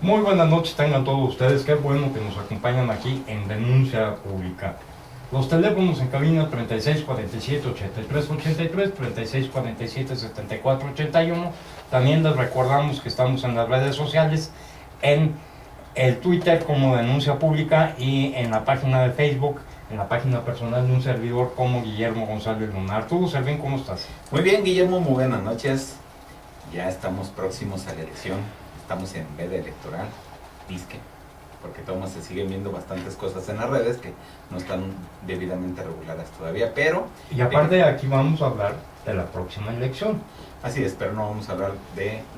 Muy buenas noches tengan todos ustedes, qué bueno que nos acompañan aquí en Denuncia Pública. Los teléfonos en cabina 36 47 83 83, 36 47 74 81. También les recordamos que estamos en las redes sociales, en el Twitter como Denuncia Pública y en la página de Facebook, en la página personal de un servidor como Guillermo González Lunar. ¿Tú, Servín, cómo estás? Muy bien, Guillermo, muy buenas noches. Ya estamos próximos a la elección, estamos en veda electoral, disque, porque todos se siguen viendo bastantes cosas en las redes que no están debidamente reguladas todavía, pero... Y aparte aquí vamos a hablar de la próxima elección. Así es, pero no vamos a hablar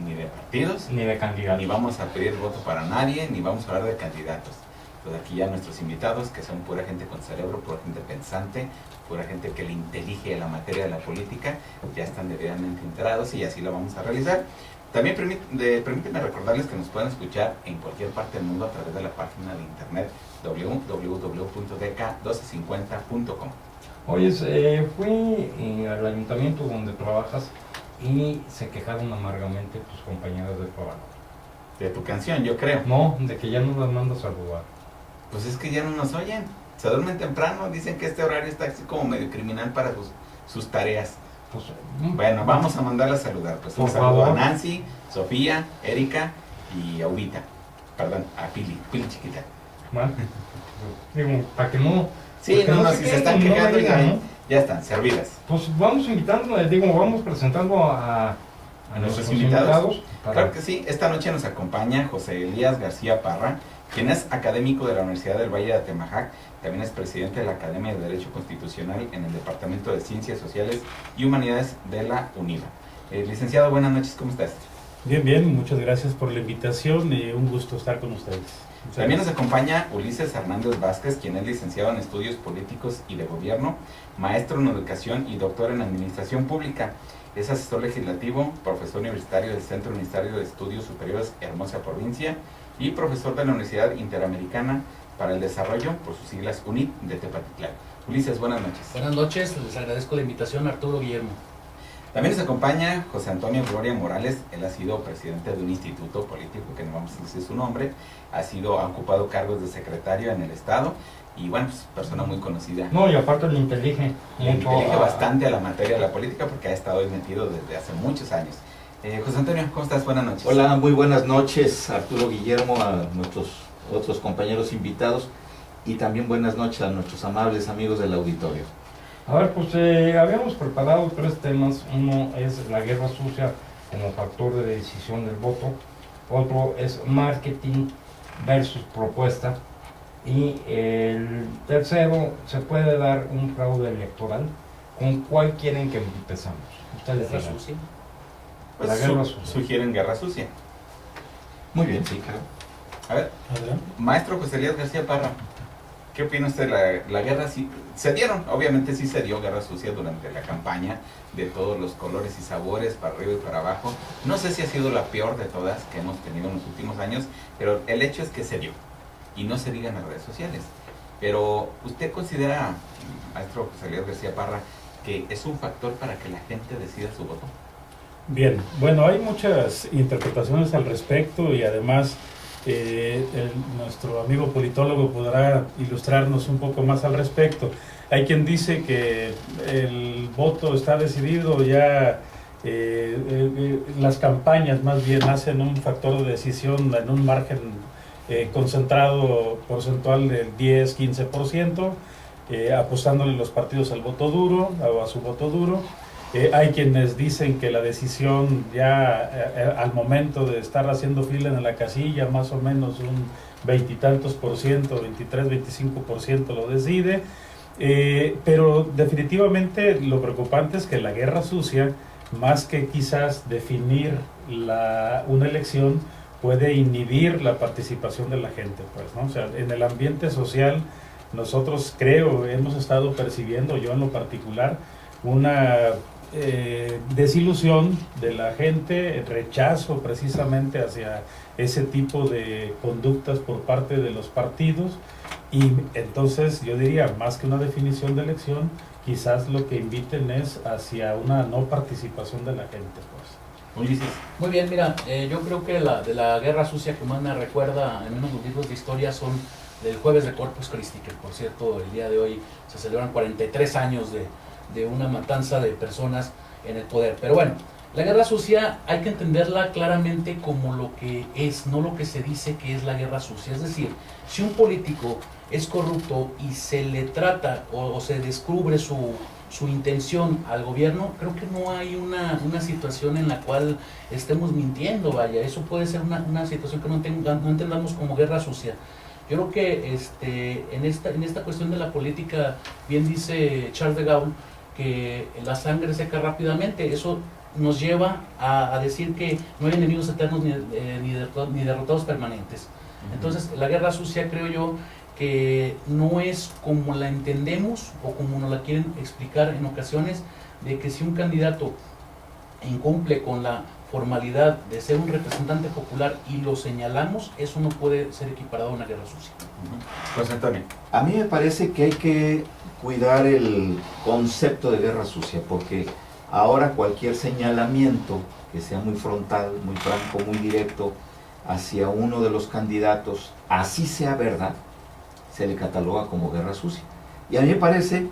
ni de partidos, Ni de candidatos. ni vamos a pedir voto para nadie, ni vamos a hablar de candidatos. Pues aquí ya nuestros invitados, que son pura gente con cerebro, pura gente pensante, pura gente que le intelige la materia de la política, ya están debidamente enterados y así lo vamos a realizar. También permítanme recordarles que nos pueden escuchar en cualquier parte del mundo a través de la página de internet www.dk1250.com. Oye, fui al ayuntamiento donde trabajas y se quejaron amargamente tus compañeras de trabajo. De tu canción, yo creo. No, de que ya no las mandas a saludar. Pues es que ya no nos oyen. Se duermen temprano, dicen que este horario está así como medio criminal para sus tareas. Pues, Bueno, vamos a mandarla a saludar. Pues un Por saludo a favor. Nancy, Sofía, Erika y a Ubita. Perdón, a Pili chiquita. mal. Digo, para que no... Sí, porque no, se si se queden, están no quejando, digan, ¿no? ya están, servidas. Pues vamos invitando, vamos presentando a nuestros invitados. Claro que sí, esta noche nos acompaña José Elías García Parra, quien es académico de la Universidad del Valle de Atemajac, también es presidente de la Academia de Derecho Constitucional en el Departamento de Ciencias Sociales y Humanidades de la UNIVA. Licenciado, buenas noches, ¿cómo estás? Bien, bien, muchas gracias por la invitación y un gusto estar con ustedes. También nos acompaña Ulises Hernández Vázquez, quien es licenciado en Estudios Políticos y de Gobierno, maestro en Educación y doctor en Administración Pública. Es asesor legislativo, profesor universitario del Centro Universitario de Estudios Superiores Hermosa Provincia y profesor de la Universidad Interamericana para el Desarrollo, por sus siglas UNIT, de Tepatitlán. Ulises, buenas noches. Buenas noches, les agradezco la invitación, Arturo Guillermo. También nos acompaña José Antonio Gloria Morales. Él ha sido presidente de un instituto político, que no vamos a decir su nombre, ha ocupado cargos de secretario en el Estado y bueno, pues persona muy conocida. No, y aparte le intelige Intelige bastante a la materia de la política porque ha estado ahí metido desde hace muchos años. José Antonio, ¿cómo estás? Buenas noches. Hola, muy buenas noches, Arturo Guillermo, a nuestros otros compañeros invitados y también buenas noches a nuestros amables amigos del auditorio. A ver, pues habíamos preparado 3 temas. Uno es la guerra sucia como factor de decisión del voto. Otro es marketing versus propuesta. Y el tercero, ¿se puede dar un fraude electoral? ¿Con cuál quieren que empezamos? Ustedes Guerra digan. sucia. Pues la guerra sucia. sugieren guerra sucia. Muy bien, sí, claro. A ver, Adelante. maestro José Elías García Parra, ¿qué opina usted de la guerra? Sí, se dieron, obviamente sí se dio guerra sucia durante la campaña, de todos los colores y sabores, para arriba y para abajo. No sé si ha sido la peor de todas que hemos tenido en los últimos años, pero el hecho es que se dio. Y no se diga en las redes sociales. Pero ¿usted considera, maestro José Elías García Parra, que es un factor para que la gente decida su voto? Bien, bueno, hay muchas interpretaciones al respecto y además nuestro amigo politólogo podrá ilustrarnos un poco más al respecto. Hay quien dice que el voto está decidido ya, las campañas más bien hacen un factor de decisión en un margen concentrado porcentual del 10-15%, apostándole los partidos al voto duro o a su voto duro. Hay quienes dicen que la decisión ya al momento de estar haciendo fila en la casilla, más o menos un 20 y tantos por ciento, 23-25% lo decide. Pero definitivamente lo preocupante es que la guerra sucia, más que quizás definir una elección, puede inhibir la participación de la gente, pues, ¿no? O sea, en el ambiente social nosotros hemos estado percibiendo, yo en lo particular, una desilusión de la gente, rechazo precisamente hacia ese tipo de conductas por parte de los partidos, y entonces yo diría, más que una definición de elección, quizás lo que inviten es hacia una no participación de la gente, pues. Ulises. Muy bien, mira, yo creo que de la guerra sucia que más me recuerda en unos libros de historia son del jueves de Corpus Christi, que por cierto el día de hoy se celebran 43 años de una matanza de personas en el poder. Pero bueno, la guerra sucia hay que entenderla claramente como lo que es, no lo que se dice que es la guerra sucia. Es decir, si un político es corrupto y se le trata o se descubre su intención al gobierno, creo que no hay una situación en la cual estemos mintiendo, vaya. Eso puede ser una situación que no entendamos como guerra sucia. Yo creo que en esta cuestión de la política, bien dice Charles de Gaulle, que la sangre seca rápidamente. Eso nos lleva a decir que no hay enemigos eternos ni derrotados permanentes. Entonces, la guerra sucia, creo yo, que no es como la entendemos o como nos la quieren explicar en ocasiones, de que si un candidato incumple con la formalidad de ser un representante popular y lo señalamos, eso no puede ser equiparado a una guerra sucia. Pues Antonio. A mí me parece que hay que cuidar el concepto de guerra sucia, porque ahora cualquier señalamiento que sea muy frontal, muy franco, muy directo hacia uno de los candidatos, así sea verdad, se le cataloga como guerra sucia. Y a mí me parece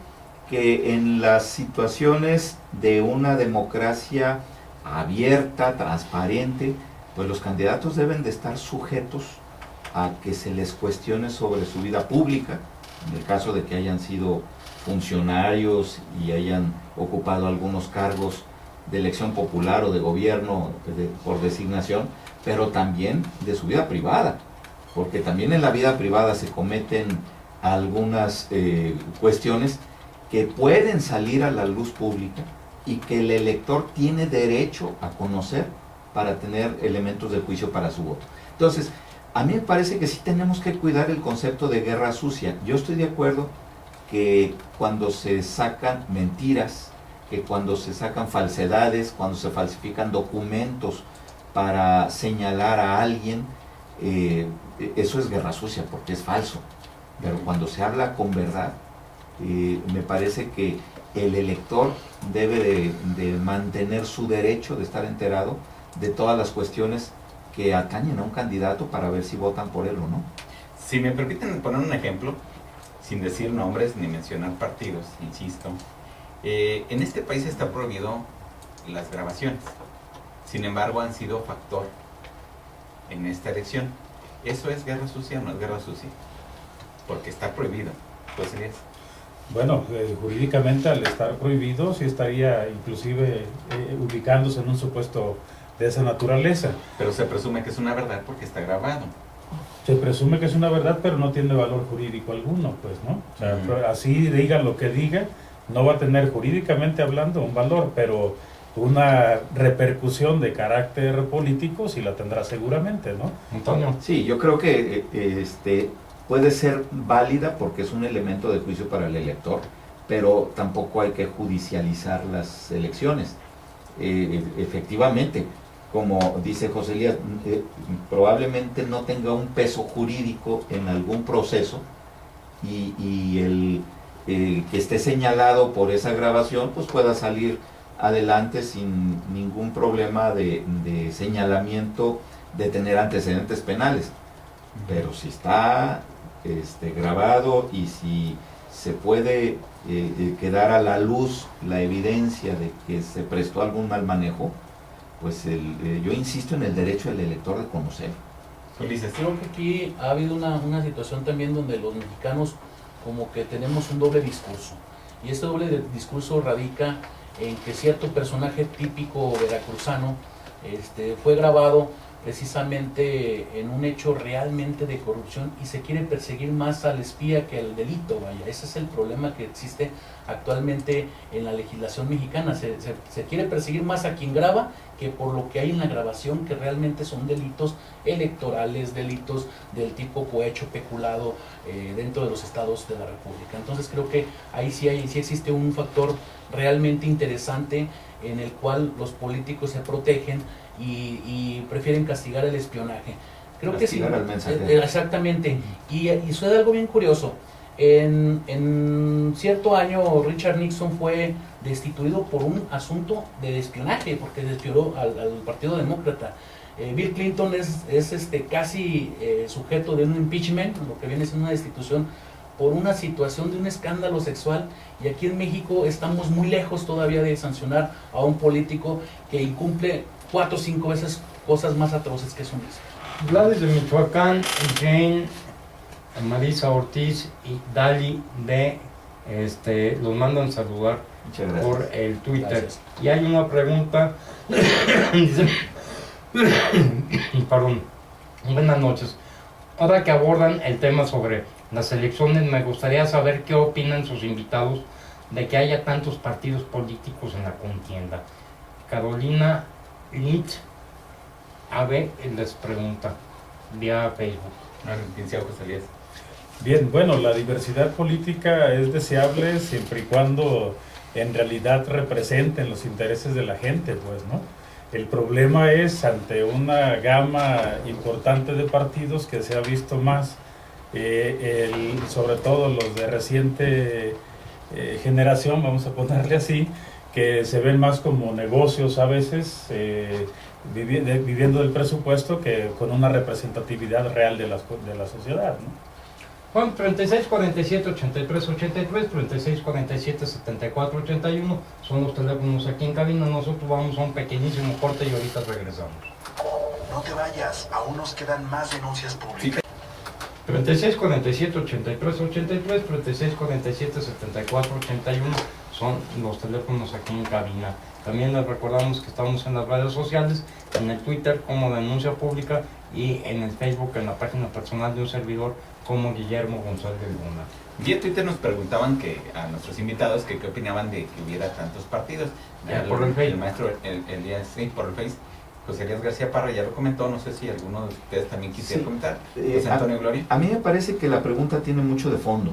que en las situaciones de una democracia abierta, transparente, pues los candidatos deben de estar sujetos a que se les cuestione sobre su vida pública, en el caso de que hayan sido funcionarios y hayan ocupado algunos cargos de elección popular o de gobierno por designación, pero también de su vida privada, porque también en la vida privada se cometen algunas cuestiones que pueden salir a la luz pública y que el elector tiene derecho a conocer para tener elementos de juicio para su voto. Entonces, a mí me parece que sí tenemos que cuidar el concepto de guerra sucia. Yo estoy de acuerdo que cuando se sacan mentiras, que cuando se sacan falsedades, cuando se falsifican documentos para señalar a alguien, eso es guerra sucia porque es falso. Pero cuando se habla con verdad, me parece que el elector debe de mantener su derecho de estar enterado de todas las cuestiones que atañen a un candidato para ver si votan por él o no. Si me permiten poner un ejemplo, sin decir nombres ni mencionar partidos, insisto, en este país está prohibido las grabaciones. Sin embargo, han sido factor en esta elección. ¿Eso es guerra sucia o no es guerra sucia? Porque está prohibido. Pues es. Bueno, jurídicamente al estar prohibido sí estaría inclusive ubicándose en un supuesto de esa naturaleza. Pero se presume que es una verdad porque está grabado. Se presume que es una verdad, pero no tiene valor jurídico alguno, pues, ¿no? O sea, así diga lo que diga, no va a tener jurídicamente hablando un valor, pero una repercusión de carácter político sí la tendrá seguramente, ¿no? Antonio. Sí, yo creo que puede ser válida porque es un elemento de juicio para el elector, pero tampoco hay que judicializar las elecciones. Efectivamente, como dice José Elías, probablemente no tenga un peso jurídico en algún proceso y el que esté señalado por esa grabación pues pueda salir adelante sin ningún problema de señalamiento de tener antecedentes penales. Pero si está grabado y si se puede quedar a la luz la evidencia de que se prestó algún mal manejo, pues yo insisto en el derecho del elector de conocer. Ulises. Creo que aquí ha habido una situación también donde los mexicanos como que tenemos un doble discurso. Y este doble discurso radica en que cierto personaje típico veracruzano fue grabado precisamente en un hecho realmente de corrupción y se quiere perseguir más al espía que al delito, vaya. Ese es el problema que existe actualmente en la legislación mexicana. Se quiere perseguir más a quien graba que por lo que hay en la grabación, que realmente son delitos electorales, delitos del tipo cohecho, peculado dentro de los estados de la República. Entonces creo que ahí sí existe un factor realmente interesante en el cual los políticos se protegen y prefieren castigar el espionaje. Creo castigar que sí, al mensajero. exactamente. Y sucede algo bien curioso. En cierto año Richard Nixon fue destituido por un asunto de espionaje, porque despidió al Partido Demócrata. Bill Clinton es casi sujeto de un impeachment, lo que viene siendo una destitución por una situación de un escándalo sexual, y aquí en México estamos muy lejos todavía de sancionar a un político que incumple 4 o 5 veces cosas más atroces que son esas. Gladys de Michoacán, Jane, Marisa Ortiz y Dali de los mandan saludar Muchas gracias. por el Twitter. Gracias. Y hay una pregunta, dice, perdón, buenas noches. Ahora que abordan el tema sobre las elecciones, me gustaría saber qué opinan sus invitados de que haya tantos partidos políticos en la contienda. Carolina Litz AB les pregunta vía Facebook. Licenciado José Elías. Bien, bueno, la diversidad política es deseable siempre y cuando en realidad representen los intereses de la gente, pues, ¿no? El problema es ante una gama importante de partidos que se ha visto más, sobre todo los de reciente generación, vamos a ponerle así, que se ven más como negocios a veces, viviendo del presupuesto, que con una representatividad real de la sociedad, ¿no? Juan, 36 47 83 83, 36 47 74 81 son los teléfonos aquí en cabina. Nosotros vamos a un pequeñísimo corte y ahorita regresamos. No te vayas, aún nos quedan más denuncias públicas. 36 47 83 83, 36 47 74 81 son los teléfonos aquí en cabina. También les recordamos que estamos en las redes sociales, en el Twitter como Denuncia Pública y en el Facebook, en la página personal de un servidor como Guillermo González Luna. Vía Twitter nos preguntaban a nuestros invitados que qué opinaban de que hubiera tantos partidos. Ya por el Face. El maestro Elías, sí, por el Face. José Elías García Parra ya lo comentó, no sé si alguno de ustedes también quisiera Sí. comentar. José Antonio Gloria. A mí me parece que la pregunta tiene mucho de fondo.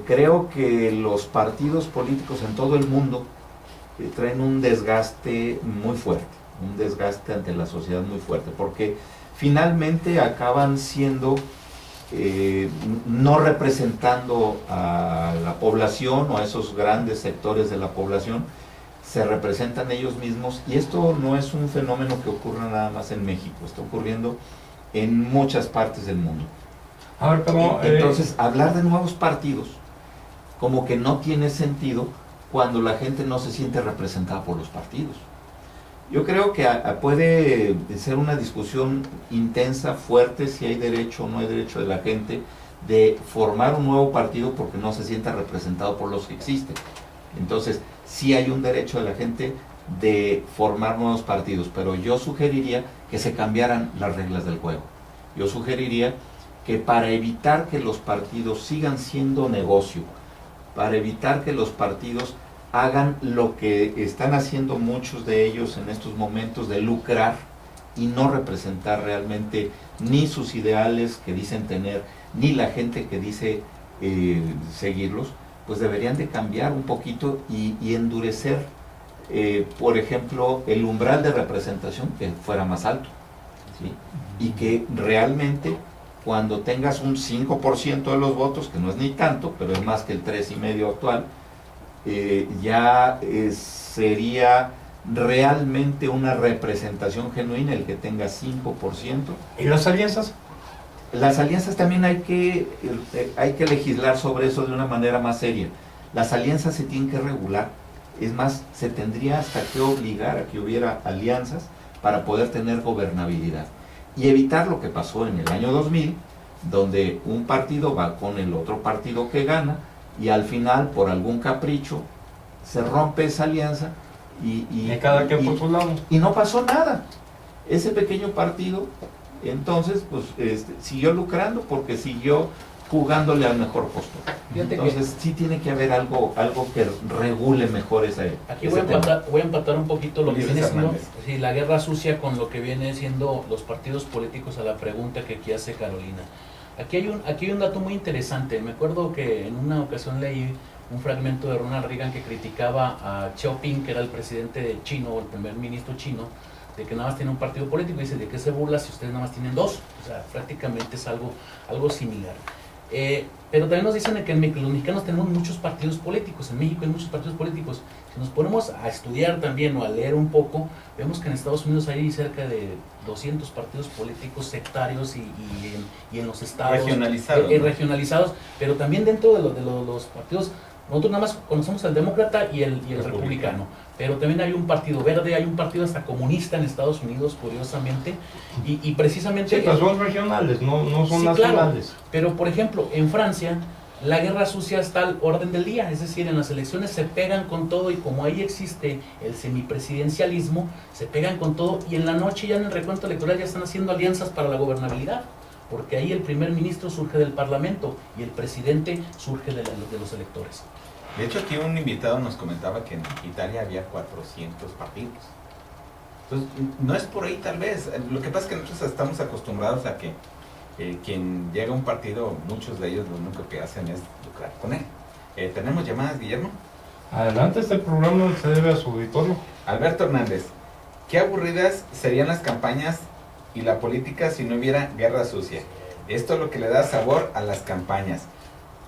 Creo que los partidos políticos en todo el mundo traen un desgaste muy fuerte, un desgaste ante la sociedad muy fuerte, porque finalmente acaban siendo no representando a la población o a esos grandes sectores de la población, se representan ellos mismos, y esto no es un fenómeno que ocurra nada más en México, está ocurriendo en muchas partes del mundo. A ver, pero, Entonces, hablar de nuevos partidos como que no tiene sentido cuando la gente no se siente representada por los partidos. Yo creo que puede ser una discusión intensa, fuerte, si hay derecho o no hay derecho de la gente de formar un nuevo partido porque no se sienta representado por los que existen. Entonces, sí hay un derecho de la gente de formar nuevos partidos, pero yo sugeriría que se cambiaran las reglas del juego. Yo sugeriría que para evitar que los partidos sigan siendo negocio, para evitar que los partidos hagan lo que están haciendo muchos de ellos en estos momentos, de lucrar y no representar realmente ni sus ideales que dicen tener, ni la gente que dice seguirlos, pues deberían de cambiar un poquito y endurecer, por ejemplo, el umbral de representación, que fuera más alto, ¿sí? Y que realmente cuando tengas un 5% de los votos, que no es ni tanto, pero es más que el 3,5% actual, sería realmente una representación genuina el que tenga 5%. ¿y las alianzas? Las alianzas también hay que legislar sobre eso de una manera más seria. Las alianzas se tienen que regular. Es más, se tendría hasta que obligar a que hubiera alianzas para poder tener gobernabilidad. Y evitar lo que pasó en el año 2000, donde un partido va con el otro partido que gana, y al final, por algún capricho, se rompe esa alianza y cada quien por su lado. y no pasó nada. Ese pequeño partido, entonces, pues siguió lucrando porque siguió jugándole al mejor postor. Fíjate Entonces, sí tiene que haber algo que regule mejor Aquí ese tema. voy a empatar un poquito lo que Ulises viene siendo Hernández. sí, la guerra sucia con lo que viene siendo los partidos políticos, a la pregunta que aquí hace Carolina. Aquí hay un dato muy interesante. Me acuerdo que en una ocasión leí un fragmento de Ronald Reagan que criticaba a Xiaoping, que era el presidente chino, el primer ministro chino, de que nada más tiene un partido político. Y dice, ¿de qué se burla si ustedes nada más tienen dos? O sea, prácticamente es algo similar. Pero también nos dicen que los mexicanos tenemos muchos partidos políticos, en México hay muchos partidos políticos. Si nos ponemos a estudiar también o a leer un poco, vemos que en Estados Unidos hay cerca de 200 partidos políticos sectarios y en los estados Regionalizados, ¿no? regionalizados, pero también dentro de los partidos, nosotros nada más conocemos al demócrata y el republicano, pero también hay un partido verde, hay un partido hasta comunista en Estados Unidos, curiosamente, y precisamente... Sí, pero son regionales, no son Sí, nacionales. claro, pero por ejemplo, en Francia, la guerra sucia está al orden del día, es decir, en las elecciones se pegan con todo y como ahí existe el semipresidencialismo, se pegan con todo y en la noche ya en el recuento electoral ya están haciendo alianzas para la gobernabilidad, porque ahí el primer ministro surge del parlamento y el presidente surge de los electores. De hecho, aquí un invitado nos comentaba que en Italia había 400 partidos. Entonces, no es por ahí tal vez. Lo que pasa es que nosotros estamos acostumbrados a que quien llega a un partido, muchos de ellos lo único que hacen es lucrar con él. ¿Tenemos llamadas, Guillermo? Adelante, este programa se debe a su auditorio. Alberto Hernández, qué aburridas serían las campañas y la política si no hubiera guerra sucia. Esto es lo que le da sabor a las campañas.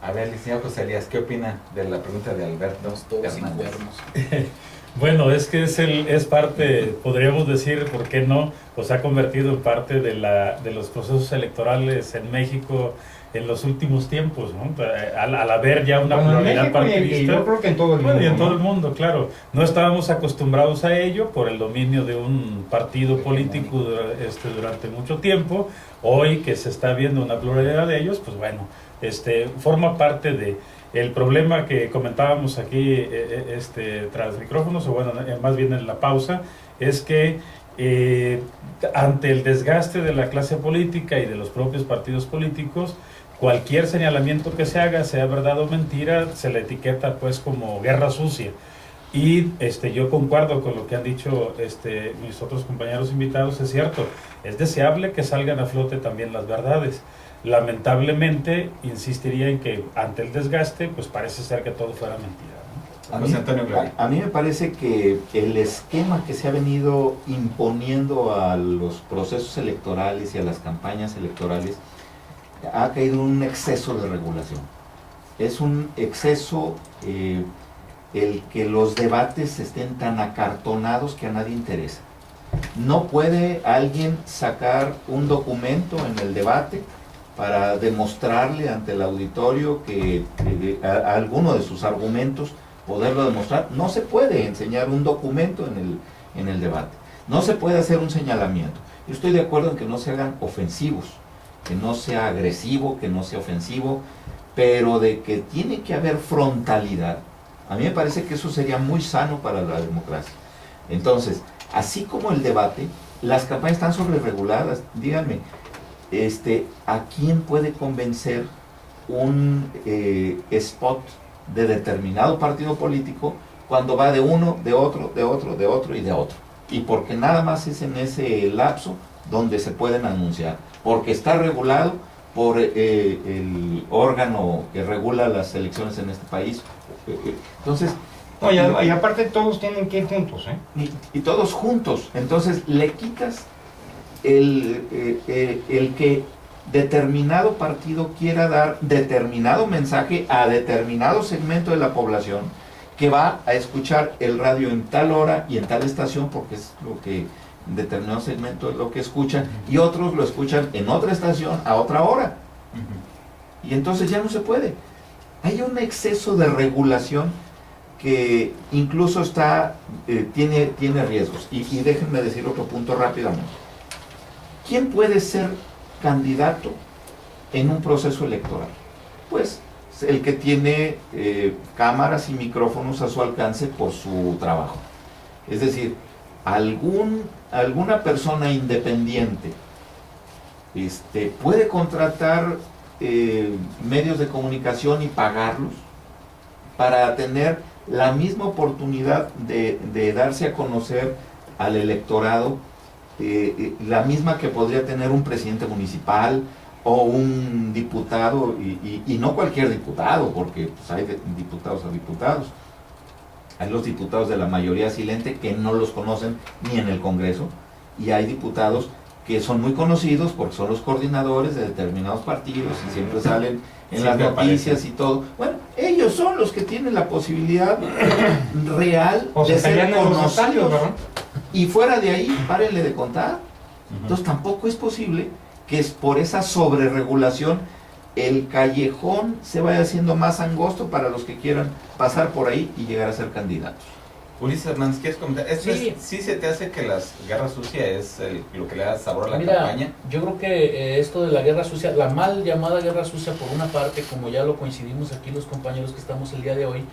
A ver, licenciado José Elías, ¿qué opina de la pregunta de Alberto Todos sin Hernández? cuernos. Bueno, es que es parte, podríamos decir, ¿por qué no? Pues se ha convertido en parte de los procesos electorales en México en los últimos tiempos, ¿no? Al haber ya una Bueno, en pluralidad México y partidista. yo creo que en todo el Bueno, mundo. y en todo ¿no? el mundo, claro. No estábamos acostumbrados a ello por el dominio de un partido político durante mucho tiempo. Hoy que se está viendo una pluralidad de ellos, pues bueno, forma parte de el problema que comentábamos aquí tras micrófonos, o bueno, más bien en la pausa, es que ante el desgaste de la clase política y de los propios partidos políticos, cualquier señalamiento que se haga, sea verdad o mentira, se le etiqueta pues como guerra sucia. Y yo concuerdo con lo que han dicho mis otros compañeros invitados, es cierto, es deseable que salgan a flote también las verdades. Lamentablemente, insistiría en que ante el desgaste, pues parece ser que todo fuera mentira, ¿no? José Antonio Gloria. A mí me parece que el esquema que se ha venido imponiendo a los procesos electorales y a las campañas electorales ha caído en un exceso de regulación. Es un exceso el que los debates estén tan acartonados que a nadie interesa. No puede alguien sacar un documento en el debate para demostrarle ante el auditorio que alguno de sus argumentos, poderlo demostrar. No se puede enseñar un documento en el debate. No se puede hacer un señalamiento. Yo estoy de acuerdo en que no se hagan ofensivos, que no sea agresivo, que no sea ofensivo, pero de que tiene que haber frontalidad. A mí me parece que eso sería muy sano para la democracia. Entonces, así como el debate, las campañas están sobrereguladas. Díganme, ¿a quién puede convencer un spot de determinado partido político cuando va de uno, de otro, de otro, de otro y de otro? Y porque nada más es en ese lapso donde se pueden anunciar, porque está regulado por el órgano que regula las elecciones en este país. Entonces, No, y aparte todos tienen que ir juntos, ¿eh? y todos juntos. Entonces le quitas el que determinado partido quiera dar determinado mensaje a determinado segmento de la población que va a escuchar el radio en tal hora y en tal estación, porque es lo que determinado segmento es lo que escuchan, y otros lo escuchan en otra estación a otra hora. Y entonces ya no se puede. Hay un exceso de regulación que incluso tiene riesgos. Y déjenme decir otro punto rápidamente. ¿Quién puede ser candidato en un proceso electoral? Pues el que tiene cámaras y micrófonos a su alcance por su trabajo. Es decir, alguna persona independiente puede contratar medios de comunicación y pagarlos para tener la misma oportunidad de darse a conocer al electorado, la misma que podría tener un presidente municipal o un diputado, y no cualquier diputado, porque pues, hay diputados a diputados. Hay los diputados de la mayoría silente que no los conocen ni en el Congreso, y hay diputados que son muy conocidos porque son los coordinadores de determinados partidos y siempre salen en las Siempre noticias aparecen. y todo. Bueno, ellos son los que tienen la posibilidad real O de se pelean ser en los estadios, conocidos. ¿verdad? Y fuera de ahí, párenle de contar. Ujú. Entonces tampoco es posible que es por esa sobreregulación el callejón se vaya haciendo más angosto para los que quieran pasar por ahí y llegar a ser candidatos. Ulises Hernández, ¿quieres comentar? ¿Esto Sí. sí se te hace que la guerra sucia es lo que le da sabor a la Mira, campaña? yo creo que esto de la guerra sucia, la mal llamada guerra sucia por una parte, como ya lo coincidimos aquí los compañeros que estamos el día de hoy,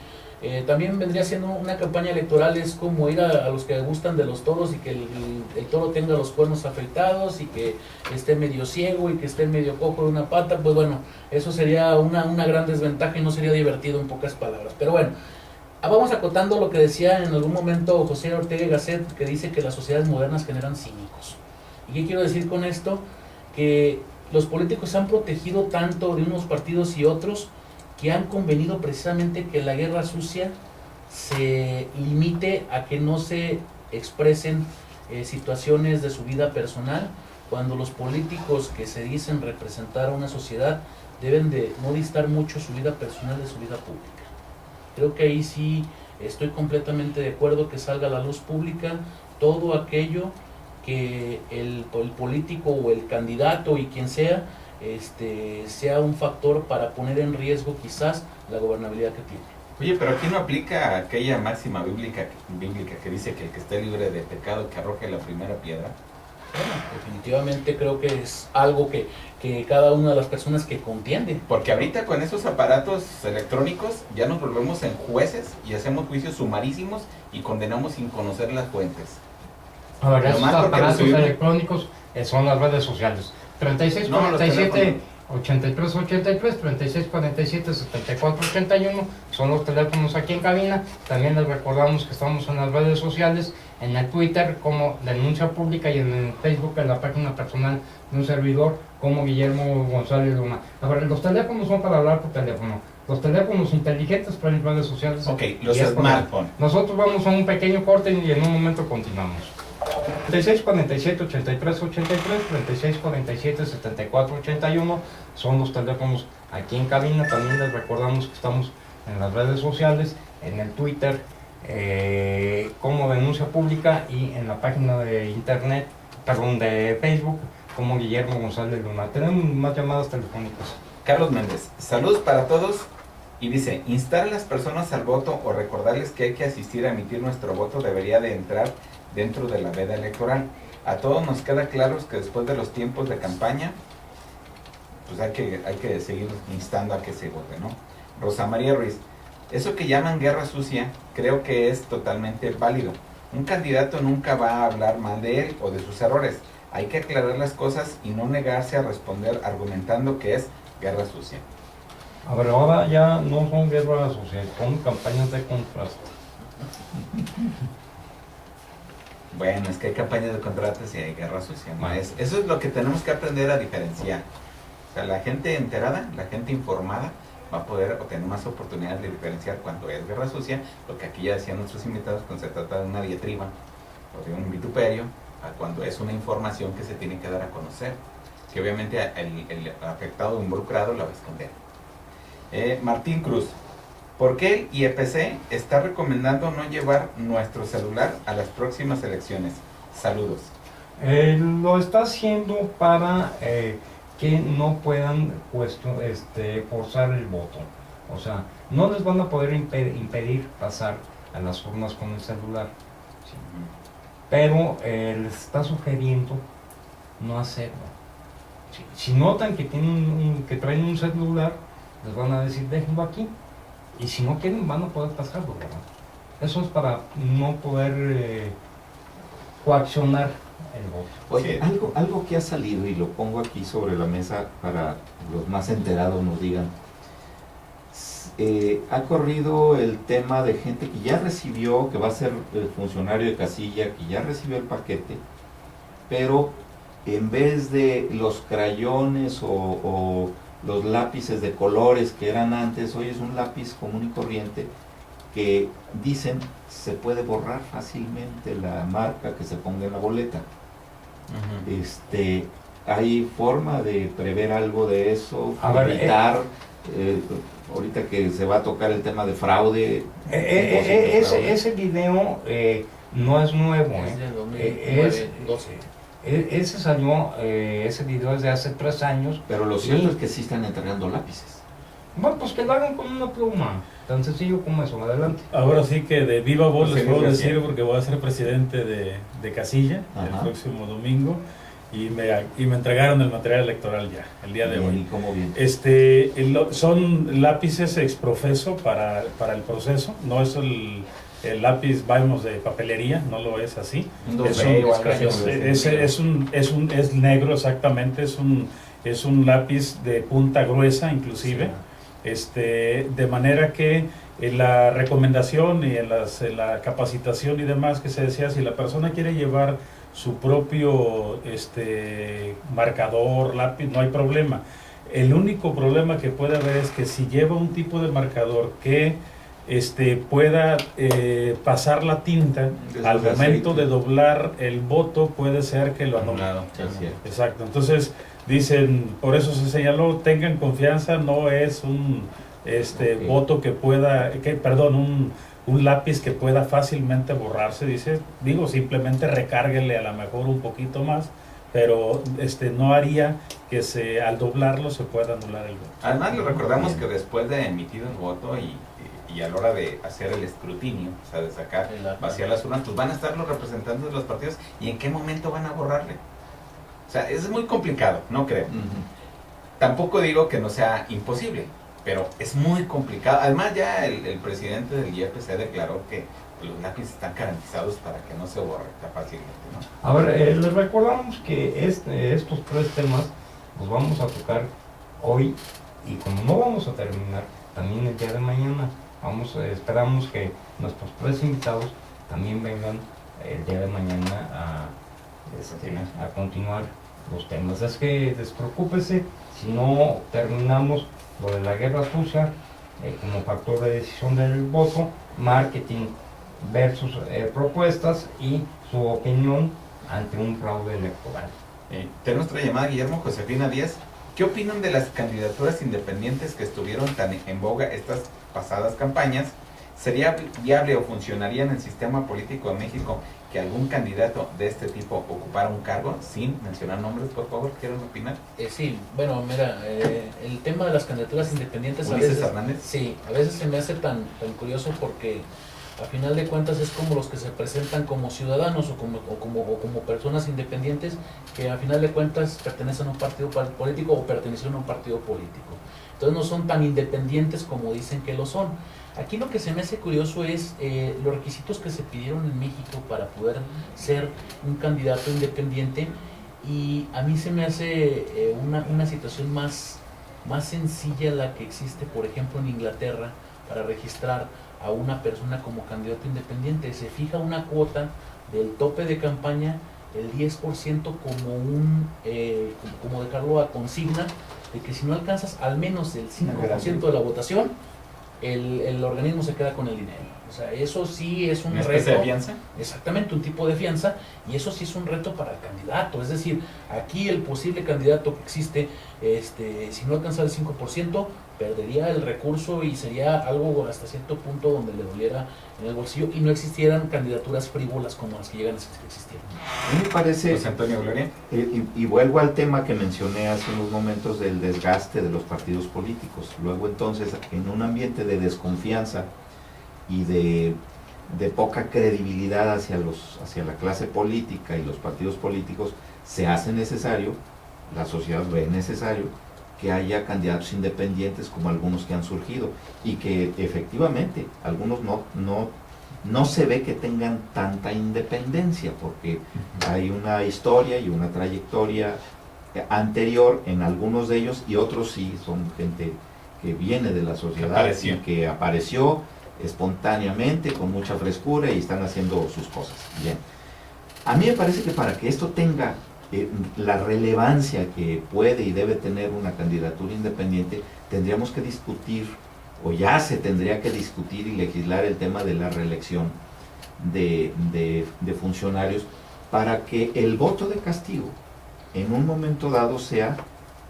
también vendría siendo una campaña electoral, es como ir a los que gustan de los toros y que el toro tenga los cuernos afeitados y que esté medio ciego y que esté medio cojo de una pata, pues bueno, eso sería una gran desventaja y no sería divertido en pocas palabras. Pero bueno, vamos acotando lo que decía en algún momento José Ortega y Gasset, que dice que las sociedades modernas generan cínicos. ¿Y qué quiero decir con esto? Que los políticos se han protegido tanto de unos partidos y otros que han convenido precisamente que la guerra sucia se limite a que no se expresen situaciones de su vida personal, cuando los políticos que se dicen representar a una sociedad deben de no distar mucho su vida personal de su vida pública. Creo que ahí sí estoy completamente de acuerdo que salga a la luz pública todo aquello que el político o el candidato y quien sea sea un factor para poner en riesgo quizás la gobernabilidad que tiene. Oye, pero aquí no aplica aquella máxima bíblica que dice que el que esté libre de pecado que arroje la primera piedra. Bueno, definitivamente creo que es algo que cada una de las personas que contiende. Porque ahorita con esos aparatos electrónicos ya nos volvemos en jueces y hacemos juicios sumarísimos y condenamos sin conocer las fuentes. Ahora, esos Nomás porque aparatos recibimos- electrónicos son las redes sociales. 36 No, los 47 teléfonos. 83 83, 36 47 74 81 son los teléfonos aquí en cabina. También les recordamos que estamos en las redes sociales, en el Twitter como Denuncia Pública y en el Facebook, en la página personal de un servidor como Guillermo González Luna. A ver, los teléfonos son para hablar por teléfono. Los teléfonos inteligentes traen redes sociales. Ok, los y es por- smartphones. Nosotros vamos a un pequeño corte y en un momento continuamos. 36 47 83 83, 36 47 74 81 son los teléfonos aquí en cabina. También les recordamos que estamos en las redes sociales, en el Twitter como Denuncia Pública y en la página de internet, perdón, de Facebook como Guillermo González Luna. Tenemos más llamadas telefónicas. Carlos Méndez, saludos para todos. Y dice, instar a las personas al voto o recordarles que hay que asistir a emitir nuestro voto debería de entrar dentro de la veda electoral. A todos nos queda claro que después de los tiempos de campaña, pues hay que seguir instando a que se vote, ¿no? Rosa María Ruiz, eso que llaman guerra sucia, creo que es totalmente válido. Un candidato nunca va a hablar mal de él o de sus errores. Hay que aclarar las cosas y no negarse a responder argumentando que es guerra sucia. A ver, ahora ya no son guerras sociales, son campañas de contraste. Bueno, es que hay campañas de contratos y hay guerra sucia, ¿no? Bueno. Eso es lo que tenemos que aprender a diferenciar. O sea, la gente enterada, la gente informada, va a poder tener más oportunidades de diferenciar cuando es guerra sucia, lo que aquí ya decían nuestros invitados, cuando se trata de una diatriba o de un vituperio, a cuando es una información que se tiene que dar a conocer, que obviamente el afectado o involucrado la va a esconder. Martín Cruz, ¿por qué el IEPC está recomendando no llevar nuestro celular a las próximas elecciones? Saludos. Lo está haciendo para que no puedan forzar el voto. O sea, no les van a poder impedir pasar a las urnas con el celular. ¿Sí? Pero les está sugiriendo no hacerlo. Si notan que que traen un celular, les van a decir déjenlo aquí. Y si no quieren, van a poder pasarlo, ¿verdad? Eso es para no poder coaccionar el voto. Oye, Sí. algo que ha salido, y lo pongo aquí sobre la mesa para los más enterados nos digan, ha corrido el tema de gente que ya recibió, que va a ser funcionario de casilla, que ya recibió el paquete, pero en vez de los crayones o los lápices de colores que eran antes, hoy es un lápiz común y corriente que dicen se puede borrar fácilmente la marca que se ponga en la boleta. ¿Hay forma de prever algo de eso? A ver, evitar, ahorita que se va a tocar el tema de fraude. Ese video no es nuevo. Es de 2009, 12. Ese salió, ese video es de hace 3 años. Pero lo cierto es que sí están entregando lápices. Bueno, pues que lo hagan con una pluma. Tan sencillo como eso. Adelante. Ahora sí que de viva voz les Sí, puedo gracias. decir, porque voy a ser presidente de Casilla el Ajá. próximo domingo, y me entregaron el material electoral ya, el día de Bien, hoy. ¿y cómo bien? Son lápices exprofeso para el proceso, no es el lápiz, vamos, de papelería, no lo es así. Un Es 2B un- o algo así. es negro exactamente, es un lápiz de punta gruesa inclusive, de manera que en la recomendación y en la capacitación y demás que se decía, si la persona quiere llevar su propio marcador, lápiz, no hay problema. El único problema que puede haber es que si lleva un tipo de marcador que pueda pasar la tinta, al Deshacerse. momento de doblar el voto puede ser que lo anule. Anulado. Sí, es cierto. Exacto, entonces dicen, por eso se señaló, tengan confianza, no es un Ok. voto un lápiz que pueda fácilmente borrarse, simplemente recárguele a lo mejor un poquito más, pero no haría que al doblarlo se pueda anular el voto. Además, le recordamos Bien. que después de emitido el voto y a la hora de hacer el escrutinio, o sea, de sacar, vaciar las urnas, pues van a estar los representantes de los partidos y en qué momento van a borrarle. O sea, es muy complicado, no creo. Ujú. Tampoco digo que no sea imposible, pero es muy complicado. Además, ya el presidente del IEPC declaró que los lápices están garantizados para que no se borre tan fácilmente, ¿no? A ver, les recordamos que estos 3 temas los vamos a tocar hoy, y como no vamos a terminar, también el día de mañana. Esperamos que nuestros 3 invitados también vengan el día de mañana a continuar los temas. Es que despreocúpese si no terminamos lo de la guerra sucia como factor de decisión del voto, marketing versus propuestas y su opinión ante un fraude electoral. Tenemos otra llamada, Guillermo. Josefina Díaz. ¿Qué opinan de las candidaturas independientes que estuvieron tan en boga estas pasadas campañas? ¿Sería viable o funcionaría en el sistema político de México que algún candidato de este tipo ocupara un cargo? Sin mencionar nombres, por favor, ¿quieren opinar? Sí, bueno, mira, el tema de las candidaturas independientes Ulises Hernández. sí, a veces se me hace tan curioso porque a final de cuentas es como los que se presentan como ciudadanos o como personas independientes que a final de cuentas pertenecen a un partido político o pertenecen a un partido político. Entonces no son tan independientes como dicen que lo son. Aquí lo que se me hace curioso es los requisitos que se pidieron en México para poder ser un candidato independiente, y a mí se me hace una situación más sencilla la que existe, por ejemplo, en Inglaterra para registrar a una persona como candidato independiente. Se fija una cuota del tope de campaña, el 10% como dejarlo a consigna, de que si no alcanzas al menos el 5% de la votación, el organismo se queda con el dinero. O sea, eso sí es un ¿Una especie reto. de fianza? Exactamente, un tipo de fianza, y eso sí es un reto para el candidato. Es decir, aquí el posible candidato que existe, si no alcanza el 5%, perdería el recurso y sería algo hasta cierto punto donde le doliera en el bolsillo y no existieran candidaturas frívolas como las que llegan a existir. A mí me parece, José Antonio Gloria. y vuelvo al tema que mencioné hace unos momentos del desgaste de los partidos políticos. Luego entonces, en un ambiente de desconfianza y de poca credibilidad hacia la clase política y los partidos políticos, se hace necesario, la sociedad ve necesario, que haya candidatos independientes como algunos que han surgido, y que efectivamente algunos no se ve que tengan tanta independencia, porque hay una historia y una trayectoria anterior en algunos de ellos, y otros sí son gente que viene de la sociedad y que apareció espontáneamente, con mucha frescura, y están haciendo sus cosas. Bien. A mí me parece que para que esto tenga la relevancia que puede y debe tener una candidatura independiente, tendríamos que discutir, o ya se tendría que discutir y legislar el tema de la reelección de funcionarios para que el voto de castigo en un momento dado sea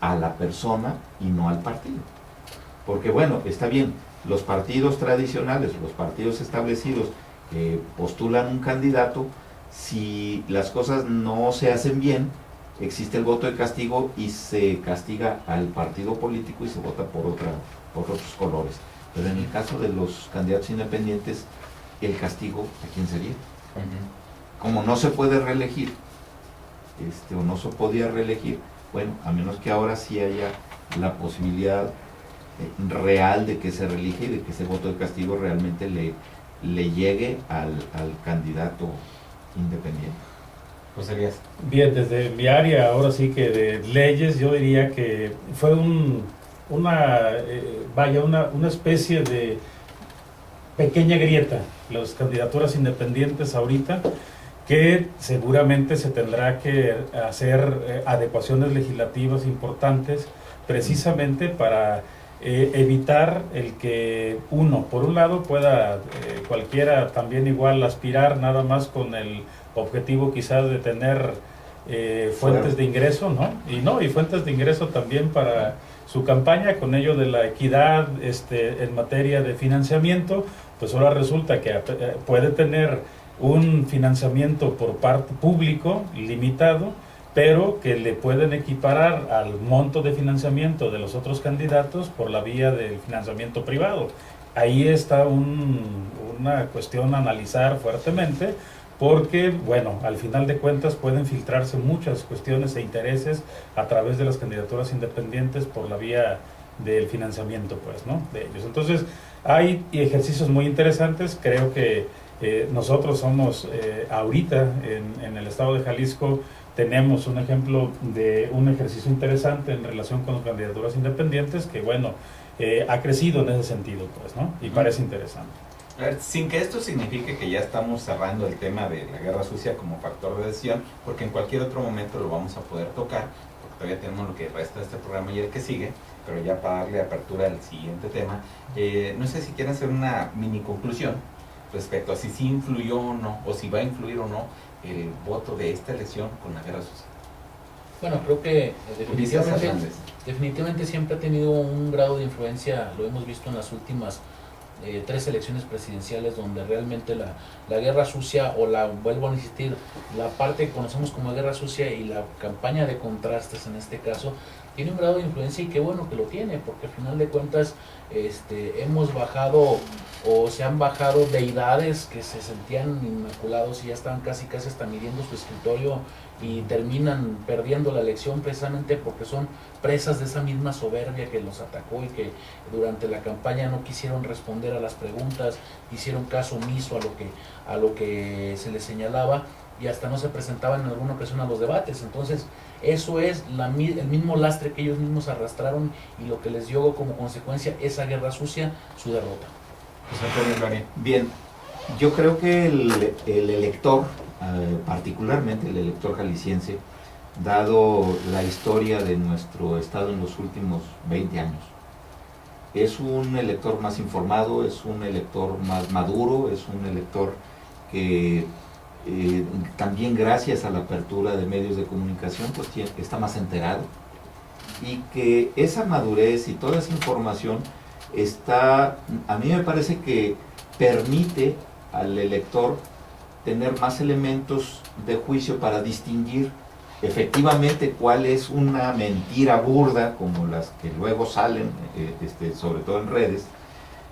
a la persona y no al partido. Porque bueno, está bien, los partidos tradicionales, los partidos establecidos que postulan un candidato, si las cosas no se hacen bien, existe el voto de castigo y se castiga al partido político y se vota por otros colores. Pero en el caso de los candidatos independientes, el castigo, ¿a quién sería? Como no se puede reelegir, o no se podía reelegir, bueno, a menos que ahora sí haya la posibilidad real de que se reelige y de que ese voto de castigo realmente le llegue al candidato independiente. José Elías. Bien, desde mi área, ahora sí que de leyes, yo diría que fue una especie de pequeña grieta, las candidaturas independientes ahorita, que seguramente se tendrá que hacer adecuaciones legislativas importantes precisamente para evitar el que uno, por un lado, pueda cualquiera también igual aspirar nada más con el objetivo quizás de tener fuentes de ingreso, ¿no? Y fuentes de ingreso también para su campaña, con ello de la equidad en materia de financiamiento, pues ahora resulta que puede tener un financiamiento por parte público limitado, pero que le pueden equiparar al monto de financiamiento de los otros candidatos por la vía del financiamiento privado. Ahí está una cuestión a analizar fuertemente, porque, bueno, al final de cuentas pueden filtrarse muchas cuestiones e intereses a través de las candidaturas independientes por la vía del financiamiento, pues, ¿no?, de ellos. Entonces, hay ejercicios muy interesantes. Creo que nosotros somos, ahorita, en el estado de Jalisco, tenemos un ejemplo de un ejercicio interesante en relación con las candidaturas independientes que, bueno, ha crecido en ese sentido, pues, ¿no? Y parece interesante. A ver, sin que esto signifique que ya estamos cerrando el tema de la guerra sucia como factor de decisión, porque en cualquier otro momento lo vamos a poder tocar, porque todavía tenemos lo que resta de este programa y el que sigue, pero ya para darle apertura al siguiente tema, no sé si quieren hacer una mini conclusión respecto a si sí influyó o no, o si va a influir o no el voto de esta elección con la guerra sucia. Bueno, creo que definitivamente siempre ha tenido un grado de influencia, lo hemos visto en las últimas 3 elecciones presidenciales, donde realmente la guerra sucia, o vuelvo a insistir, la parte que conocemos como guerra sucia y la campaña de contrastes en este caso, tiene un grado de influencia, y qué bueno que lo tiene, porque al final de cuentas hemos bajado, o se han bajado deidades que se sentían inmaculados y ya estaban casi hasta midiendo su escritorio, y terminan perdiendo la elección precisamente porque son presas de esa misma soberbia que los atacó, y que durante la campaña no quisieron responder a las preguntas, hicieron caso omiso a lo que se les señalaba, y hasta no se presentaban en alguna ocasión a los debates. Entonces eso es el mismo lastre que ellos mismos arrastraron, y lo que les dio como consecuencia esa guerra sucia, su derrota. Bien, yo creo que el elector, particularmente el elector jalisciense, dado la historia de nuestro estado en los últimos 20 años, es un elector más informado, es un elector más maduro, es un elector que también gracias a la apertura de medios de comunicación pues está más enterado, y que esa madurez y toda esa información a mí me parece que permite al elector tener más elementos de juicio para distinguir efectivamente cuál es una mentira burda, como las que luego salen, sobre todo en redes,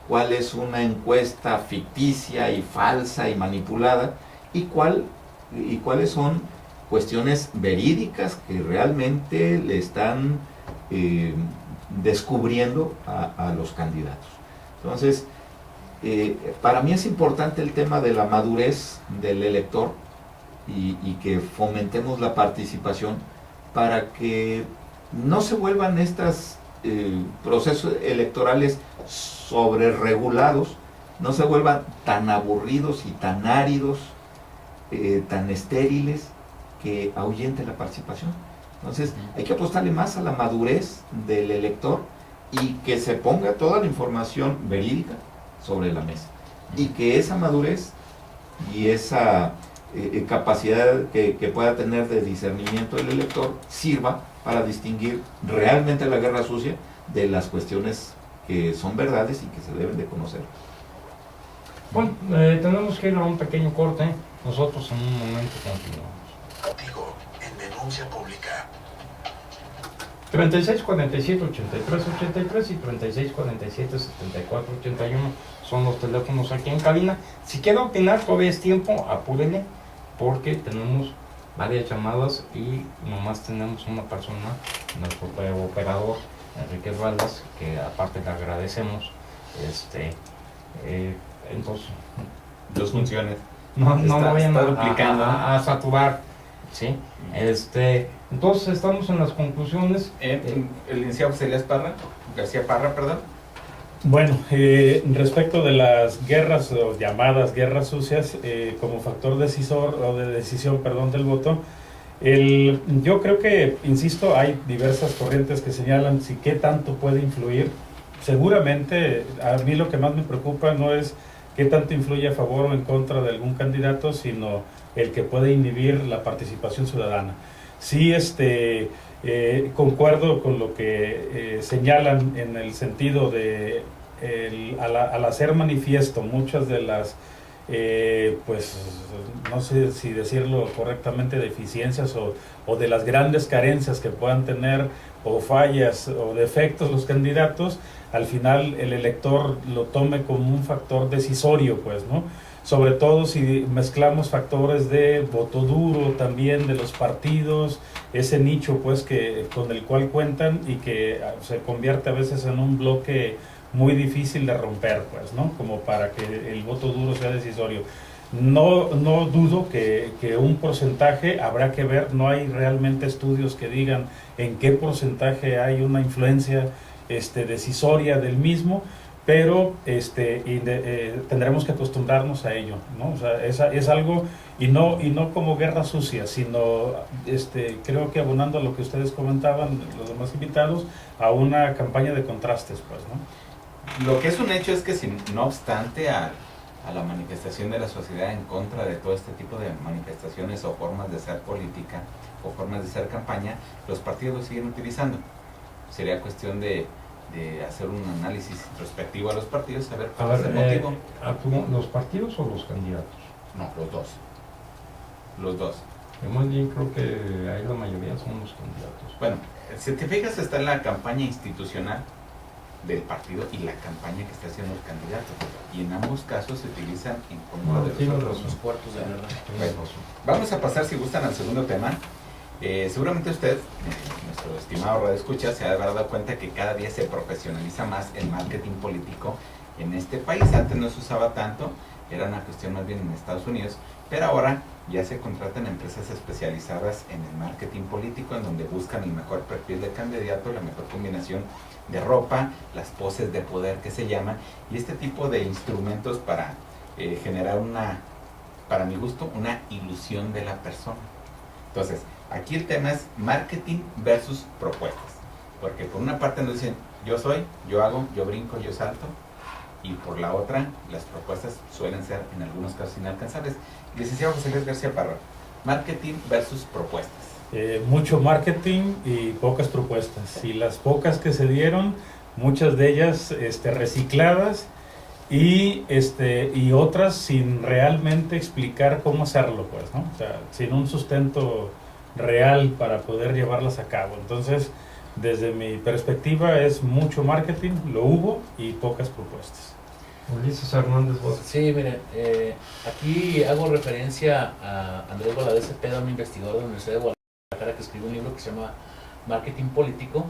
cuál es una encuesta ficticia y falsa y manipulada, y cuáles son cuestiones verídicas que realmente le están descubriendo a los candidatos. Entonces, para mí es importante el tema de la madurez del elector, y que fomentemos la participación para que no se vuelvan estos procesos electorales sobreregulados, no se vuelvan tan aburridos y tan áridos, tan estériles, que ahuyente la participación. Entonces hay que apostarle más a la madurez del elector, y que se ponga toda la información verídica sobre la mesa, y que esa madurez y esa capacidad que pueda tener de discernimiento del elector sirva para distinguir realmente la guerra sucia de las cuestiones que son verdades y que se deben de conocer. Bueno, tenemos que ir a un pequeño corte. Nosotros en un momento continuamos. Contigo, en denuncia pública. 36 47 83 83 y 36 47 74 81 son los teléfonos aquí en cabina. Si quiere opinar, todavía es tiempo, apúrele, porque tenemos varias llamadas y nomás tenemos una persona, nuestro operador Enrique Valdas, que aparte le agradecemos. Entonces, Dos funciones. no Está- lo vayan está duplicando. a saturar, ¿sí? Entonces estamos en las conclusiones. El licenciado José Elías García Parra, perdón. Bueno, respecto de las guerras o llamadas guerras sucias, como factor decisor o de decisión, perdón, del voto, yo creo que, insisto, hay diversas corrientes que señalan si qué tanto puede influir. Seguramente, a mí lo que más me preocupa no es qué tanto influye a favor o en contra de algún candidato, sino el que puede inhibir la participación ciudadana. Sí, concuerdo con lo que señalan en el sentido de al hacer manifiesto muchas de las pues no sé si decirlo correctamente, deficiencias o de las grandes carencias que puedan tener, o fallas o defectos los candidatos, al final el elector lo tome como un factor decisorio, pues, ¿no? Sobre todo si mezclamos factores de voto duro también de los partidos, ese nicho pues con el cual cuentan y que se convierte a veces en un bloque muy difícil de romper, pues, ¿no? Como para que el voto duro sea decisorio. No dudo que un porcentaje habrá que ver, no hay realmente estudios que digan en qué porcentaje hay una influencia decisoria del mismo, pero tendremos que acostumbrarnos a ello, ¿no? O sea, es algo, y no como guerra sucia, sino creo que abonando a lo que ustedes comentaban, los demás invitados, a una campaña de contrastes, pues, ¿no? Lo que es un hecho es que, no obstante a la manifestación de la sociedad en contra de todo este tipo de manifestaciones o formas de hacer política o formas de hacer campaña, los partidos lo siguen utilizando. Sería cuestión de hacer un análisis introspectivo a los partidos, saber A cuál es el ver, motivo. ¿los partidos o los candidatos? No, los dos. Los dos. Yo más bien creo que ahí la mayoría son los candidatos. Bueno, si te fijas, está la campaña institucional del partido y la campaña que está haciendo el candidato. Y en ambos casos se utilizan en contra de Tienes los otros. razón. Los cuartos de guerra. Tienes Bueno. razón. Vamos a pasar, si gustan, al segundo tema. Seguramente usted, nuestro estimado radioescucha, se ha dado cuenta que cada día se profesionaliza más el marketing político en este país. Antes no se usaba tanto, era una cuestión más bien en Estados Unidos, pero ahora ya se contratan empresas especializadas en el marketing político, en donde buscan el mejor perfil de candidato, la mejor combinación de ropa, las poses de poder que se llaman, y este tipo de instrumentos para generar para mi gusto, una ilusión de la persona. Entonces, aquí el tema es marketing versus propuestas, porque por una parte nos dicen, yo soy, yo hago, yo brinco, yo salto, y por la otra, las propuestas suelen ser en algunos casos inalcanzables. Licenciado José Luis García Parra, marketing versus propuestas. Mucho marketing y pocas propuestas, y las pocas que se dieron, muchas de ellas recicladas y otras sin realmente explicar cómo hacerlo, pues, ¿no? O sea, sin un sustento real para poder llevarlas a cabo. Entonces, desde mi perspectiva es mucho marketing, lo hubo, y pocas propuestas. Ulises Hernández, vos. Sí, miren, aquí hago referencia a Andrés Valadez Cepeda, un investigador de la Universidad de Guadalajara que escribió un libro que se llama Marketing Político,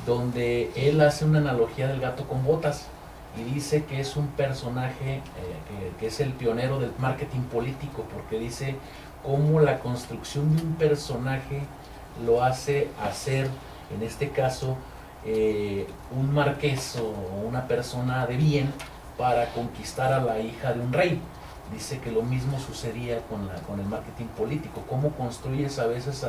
donde él hace una analogía del gato con botas y dice que es un personaje que es el pionero del marketing político, porque dice cómo la construcción de un personaje lo hace hacer, en este caso, un marqués o una persona de bien para conquistar a la hija de un rey. Dice que lo mismo sucedía con el marketing político, cómo construyes a veces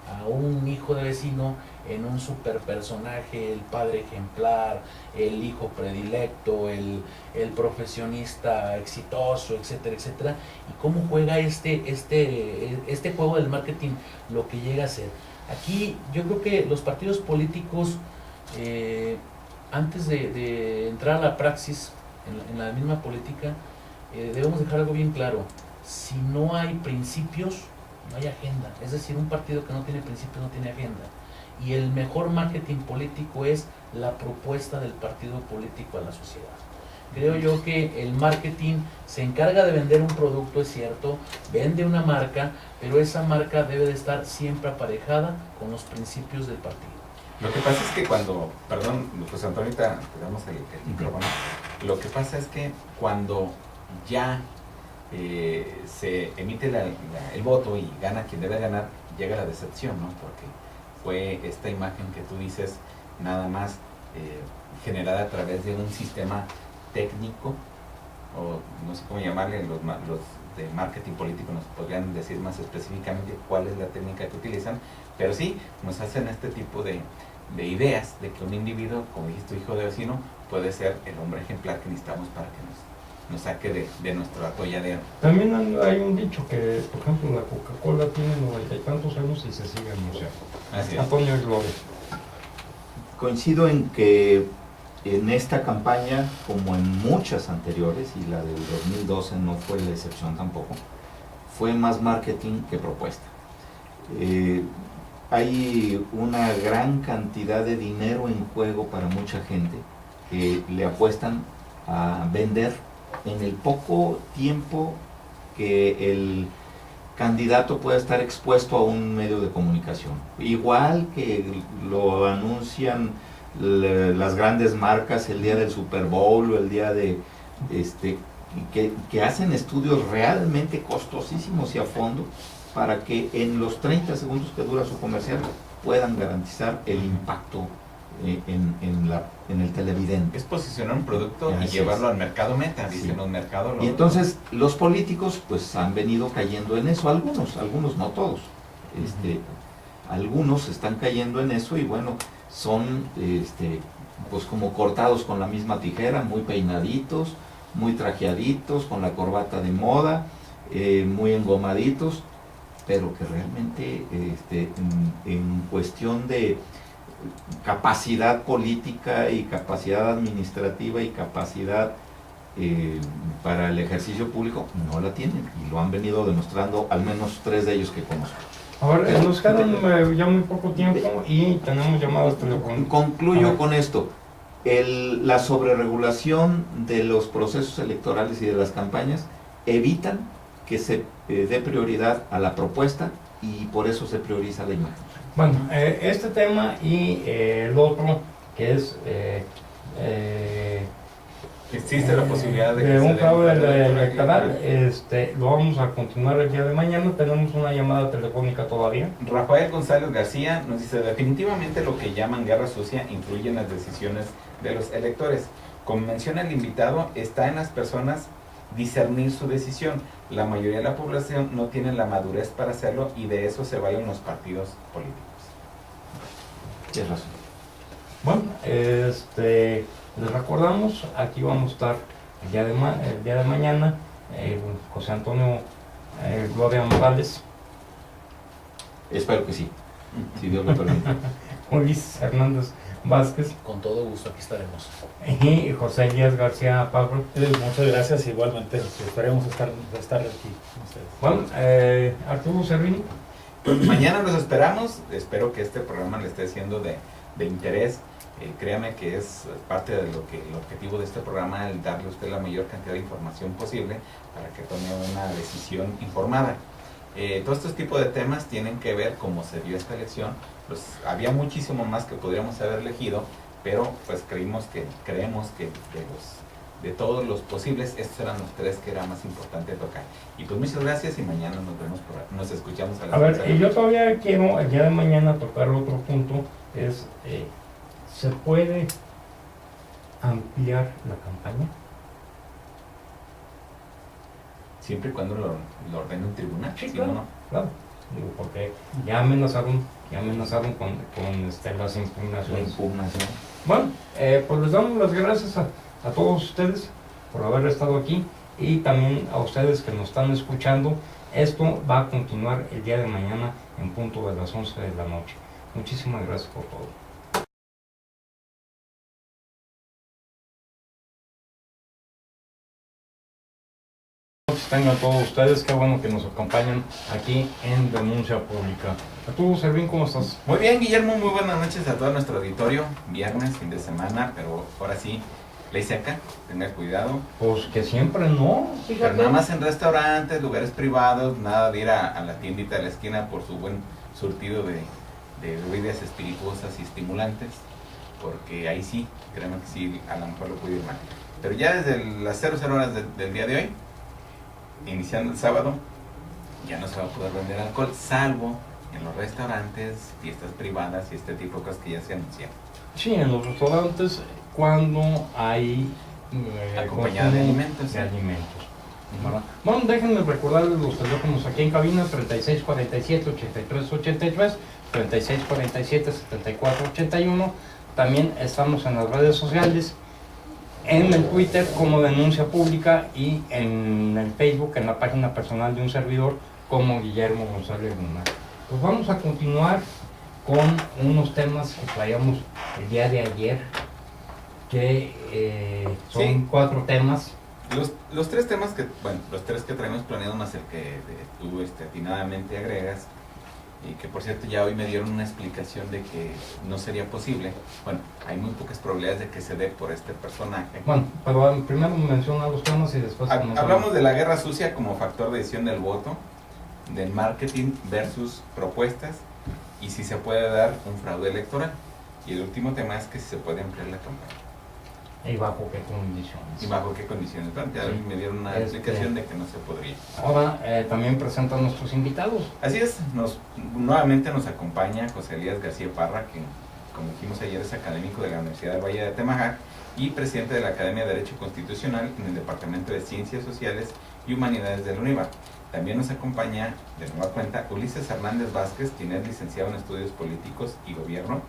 a un hijo de vecino en un super personaje, el padre ejemplar, el hijo predilecto, el profesionista exitoso, etcétera, etcétera, y cómo juega este juego del marketing lo que llega a ser. Aquí yo creo que los partidos políticos, antes de entrar a la praxis en la misma política, debemos dejar algo bien claro: si no hay principios, no hay agenda. Es decir, un partido que no tiene principios no tiene agenda. Y el mejor marketing político es la propuesta del partido político a la sociedad. Creo yo que el marketing se encarga de vender un producto, es cierto, vende una marca, pero esa marca debe de estar siempre aparejada con los principios del partido. Lo que pasa es que cuando, perdón, pues Antonio, ahorita te damos el micrófono. Lo que pasa es que cuando ya se emite el voto y gana quien debe ganar, llega la decepción, ¿no? Porque fue esta imagen que tú dices nada más generada a través de un sistema técnico, o no sé cómo llamarle, los de marketing político nos podrían decir más específicamente cuál es la técnica que utilizan, pero sí, nos hacen este tipo de ideas de que un individuo, como dijiste, hijo de vecino, puede ser el hombre ejemplar que necesitamos para que nos saque de nuestro atolladero. También hay un dicho que, por ejemplo, la Coca-Cola tiene 90 y tantos años y se sigue anunciando. Así es. Antonio Gloria. Coincido en que en esta campaña, como en muchas anteriores, y la del 2012 no fue la excepción tampoco, fue más marketing que propuesta. Hay una gran cantidad de dinero en juego para mucha gente que le apuestan a vender en el poco tiempo que el candidato pueda estar expuesto a un medio de comunicación. Igual que lo anuncian las grandes marcas el día del Super Bowl o el día de que hacen estudios realmente costosísimos y a fondo para que en los 30 segundos que dura su comercial puedan garantizar el impacto en el televidente. Es posicionar un producto y Así llevarlo es. al mercado meta, Sí. dicen los mercados. Y entonces los políticos pues han venido cayendo en eso, algunos no todos. Algunos están cayendo en eso y bueno, son pues como cortados con la misma tijera, muy peinaditos, muy trajeaditos, con la corbata de moda, muy engomaditos, pero que realmente en cuestión de capacidad política y capacidad administrativa y capacidad para el ejercicio público no la tienen, y lo han venido demostrando al menos 3 de ellos que conozco. Ahora, nos quedan ya muy poco tiempo y tenemos llamadas telefónicas. Concluyo con esto. La sobreregulación de los procesos electorales y de las campañas evitan que se dé prioridad a la propuesta, y por eso se prioriza la imagen. Bueno, este tema y el otro, que es existe la posibilidad de que un se fraude den electoral, lo vamos a continuar el día de mañana. Tenemos una llamada telefónica todavía. Rafael González García nos dice: definitivamente lo que llaman guerra sucia influye en las decisiones de los electores. Como menciona el invitado, está en las personas discernir su decisión. La mayoría de la población no tiene la madurez para hacerlo, y de eso se valen los partidos políticos. Tienes razón. Bueno, les recordamos, aquí vamos a estar el día de mañana, José Antonio Gloria Morales, Espero que sí, si Dios lo permite. Luis Hernández Vázquez Con todo gusto, aquí estaremos. y José Elías García Pablo. Muchas gracias, igualmente. Esperemos estar aquí con ustedes. Bueno, Arturo Servini. Pues mañana los esperamos. Espero que este programa le esté siendo de interés. Créame que es parte de el objetivo de este programa, el darle a usted la mayor cantidad de información posible para que tome una decisión informada. Todos estos tipos de temas tienen que ver cómo se dio esta elección. Pues había muchísimo más que podríamos haber elegido, pero pues creemos que de todos los posibles, estos eran los 3 que era más importante tocar. Y pues muchas gracias, y mañana nos escuchamos a las 11 de la Y yo noche. todavía quiero el día de mañana tocar otro punto, es ¿se puede ampliar la campaña? Siempre y cuando lo ordene un tribunal. Sí, Si claro. no, no. Claro. Digo, porque ya amenazaron con las La impugnaciones. impugnación. Bueno, pues les damos las gracias a todos ustedes por haber estado aquí y también a ustedes que nos están escuchando. Esto va a continuar el día de mañana en punto de las 11 de la noche. Muchísimas gracias por todo. Tengan todos ustedes, qué bueno que nos acompañan aquí en Denuncia Pública. Arturo Servín, ¿cómo estás? Muy bien, Guillermo, muy buenas noches a todo nuestro auditorio. Viernes, fin de semana, pero ahora sí, ley seca, tenga cuidado. Pues que siempre no, Pero fíjate. nada más en restaurantes, lugares privados, nada de ir a la tiendita de la esquina por su buen surtido de bebidas espirituosas y estimulantes, porque ahí sí, créeme que sí, a lo mejor lo puede ir mal. Pero ya desde las 00 horas del día de hoy, iniciando el sábado, ya no se va a poder vender alcohol, salvo en los restaurantes, fiestas privadas y este tipo de cosas que ya se anunciaron. Sí, en los restaurantes cuando hay Acompañado de consumo alimentos. de alimentos. ¿Verdad? Bueno, déjenme recordarles los teléfonos aquí en cabina: 3647-8383, 3647-7481. También estamos en las redes sociales, en el Twitter como Denuncia Pública y en el Facebook, en la página personal de un servidor como Guillermo González Luna. Pues vamos a continuar con unos temas que traíamos el día de ayer, que son Sí. 4 temas. Los tres temas que, bueno, los tres que traemos planeados más el que tú atinadamente agregas, y que por cierto ya hoy me dieron una explicación de que no sería posible. Bueno, hay muy pocas probabilidades de que se dé por este personaje. Bueno, pero primero menciona los temas y después comenzamos. Hablamos de la guerra sucia como factor de decisión del voto, del marketing versus propuestas, y si se puede dar un fraude electoral. Y el último tema es que si se puede emplear la campaña. ¿Y bajo qué condiciones? ¿Y bajo qué condiciones? Bueno, ya Sí. me dieron una explicación de que no se podría. Ahora también presentan nuestros invitados. Así es, nuevamente nos acompaña José Elías García Parra, que como dijimos ayer es académico de la Universidad del Valle de Atemajac y presidente de la Academia de Derecho Constitucional en el Departamento de Ciencias Sociales y Humanidades de la UNIVAC. También nos acompaña de nueva cuenta Ulises Hernández Vázquez, quien es licenciado en Estudios Políticos y Gobierno,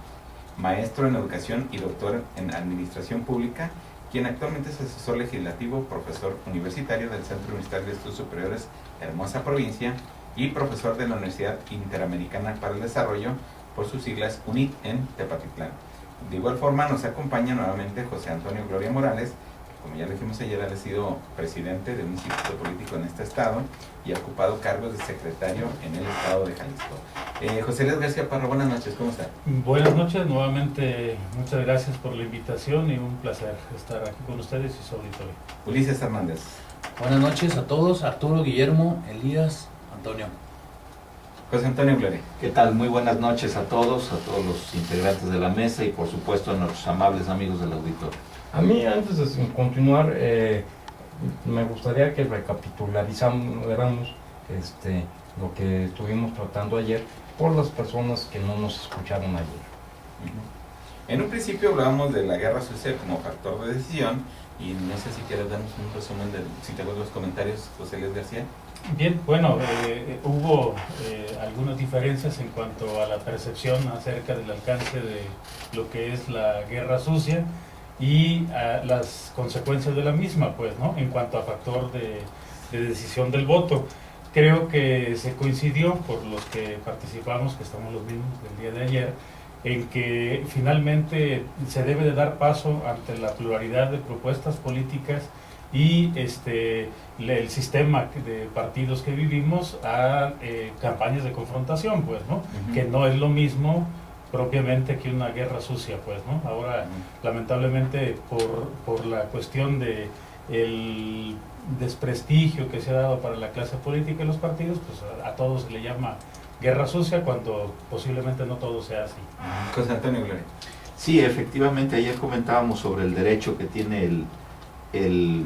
maestro en Educación y doctor en Administración Pública, quien actualmente es asesor legislativo, profesor universitario del Centro Universitario de Estudios Superiores Hermosa Provincia y profesor de la Universidad Interamericana para el Desarrollo, por sus siglas UNIT en Tepatitlán. De igual forma nos acompaña nuevamente José Antonio Gloria Morales, que como ya lo dijimos ayer, ha sido presidente de un instituto político en este estado y ha ocupado cargos de secretario en el estado de Jalisco. José Elías García Parra, buenas noches, ¿cómo está? Buenas noches, nuevamente muchas gracias por la invitación y un placer estar aquí con ustedes y su auditorio. Ulises Hernández. Buenas noches a todos, Arturo, Guillermo, Elías, Antonio. José Antonio Gloria. ¿Qué tal? Muy buenas noches a todos los integrantes de la mesa y por supuesto a nuestros amables amigos del auditorio. A mí, antes de continuar, me gustaría que recapitularizáramos lo que estuvimos tratando ayer por las personas que no nos escucharon ayer. En un principio hablábamos de la guerra sucia como factor de decisión y no sé si quieres darnos un resumen de si te acuerdas los comentarios, José Elías García. Bien, bueno, hubo algunas diferencias en cuanto a la percepción acerca del alcance de lo que es la guerra sucia y las consecuencias de la misma, pues, ¿no? En cuanto a factor de decisión del voto. Creo que se coincidió por los que participamos, que estamos los mismos del día de ayer, en que finalmente se debe de dar paso ante la pluralidad de propuestas políticas y el sistema de partidos que vivimos a campañas de confrontación, pues, ¿no? Que no es lo mismo propiamente que una guerra sucia, pues, ¿no? Ahora, lamentablemente, por la cuestión de el desprestigio que se ha dado para la clase política y los partidos, pues a todos se le llama guerra sucia cuando posiblemente no todo sea así. José Antonio Gloria. Sí, efectivamente, ayer comentábamos sobre el derecho que tiene el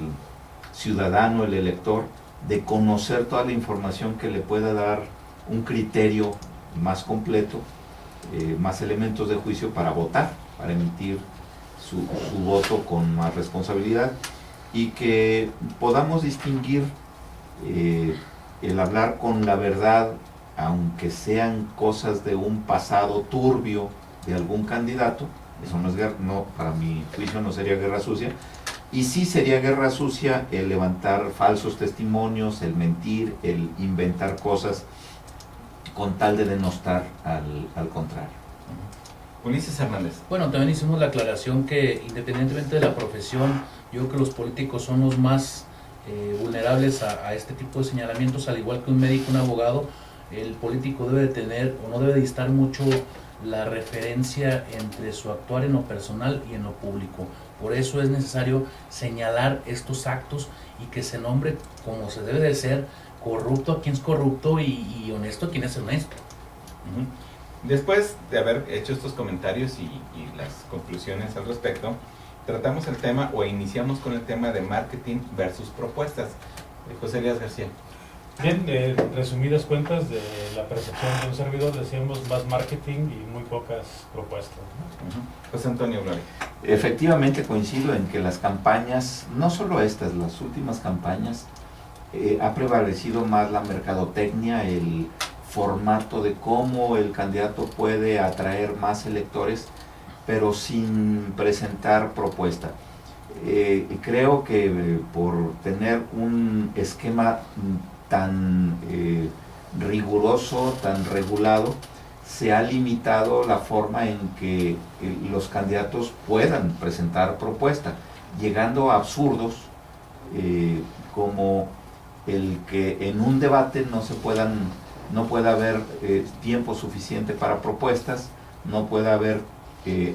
ciudadano, el elector, de conocer toda la información que le pueda dar un criterio más completo, más elementos de juicio para votar, para emitir su voto con más responsabilidad y que podamos distinguir el hablar con la verdad aunque sean cosas de un pasado turbio de algún candidato, eso no es guerra, no, para mi juicio no sería guerra sucia, y sí sería guerra sucia el levantar falsos testimonios, el mentir, el inventar cosas con tal de denostar al contrario. Ulises Hernández. Bueno, también hicimos la aclaración que independientemente de la profesión, yo creo que los políticos son los más vulnerables a este tipo de señalamientos, al igual que un médico, un abogado. El político debe de tener o no debe de distar mucho la referencia entre su actuar en lo personal y en lo público. Por eso es necesario señalar estos actos y que se nombre como se debe de ser, corrupto a quien es corrupto y honesto a quien es honesto. Después de haber hecho estos comentarios y las conclusiones al respecto, tratamos el tema o iniciamos con el tema de marketing versus propuestas. José Elías García. Bien, resumidas cuentas de la percepción de un servidor, decíamos más marketing y muy pocas propuestas, ¿no? José Antonio Gloria. Efectivamente coincido en que las campañas, no solo estas, las últimas campañas, ha prevalecido más la mercadotecnia, el formato de cómo el candidato puede atraer más electores, pero sin presentar propuesta. Creo que por tener un esquema tan riguroso, tan regulado, se ha limitado la forma en que los candidatos puedan presentar propuesta, llegando a absurdos como el que en un debate no pueda haber tiempo suficiente para propuestas, no pueda haber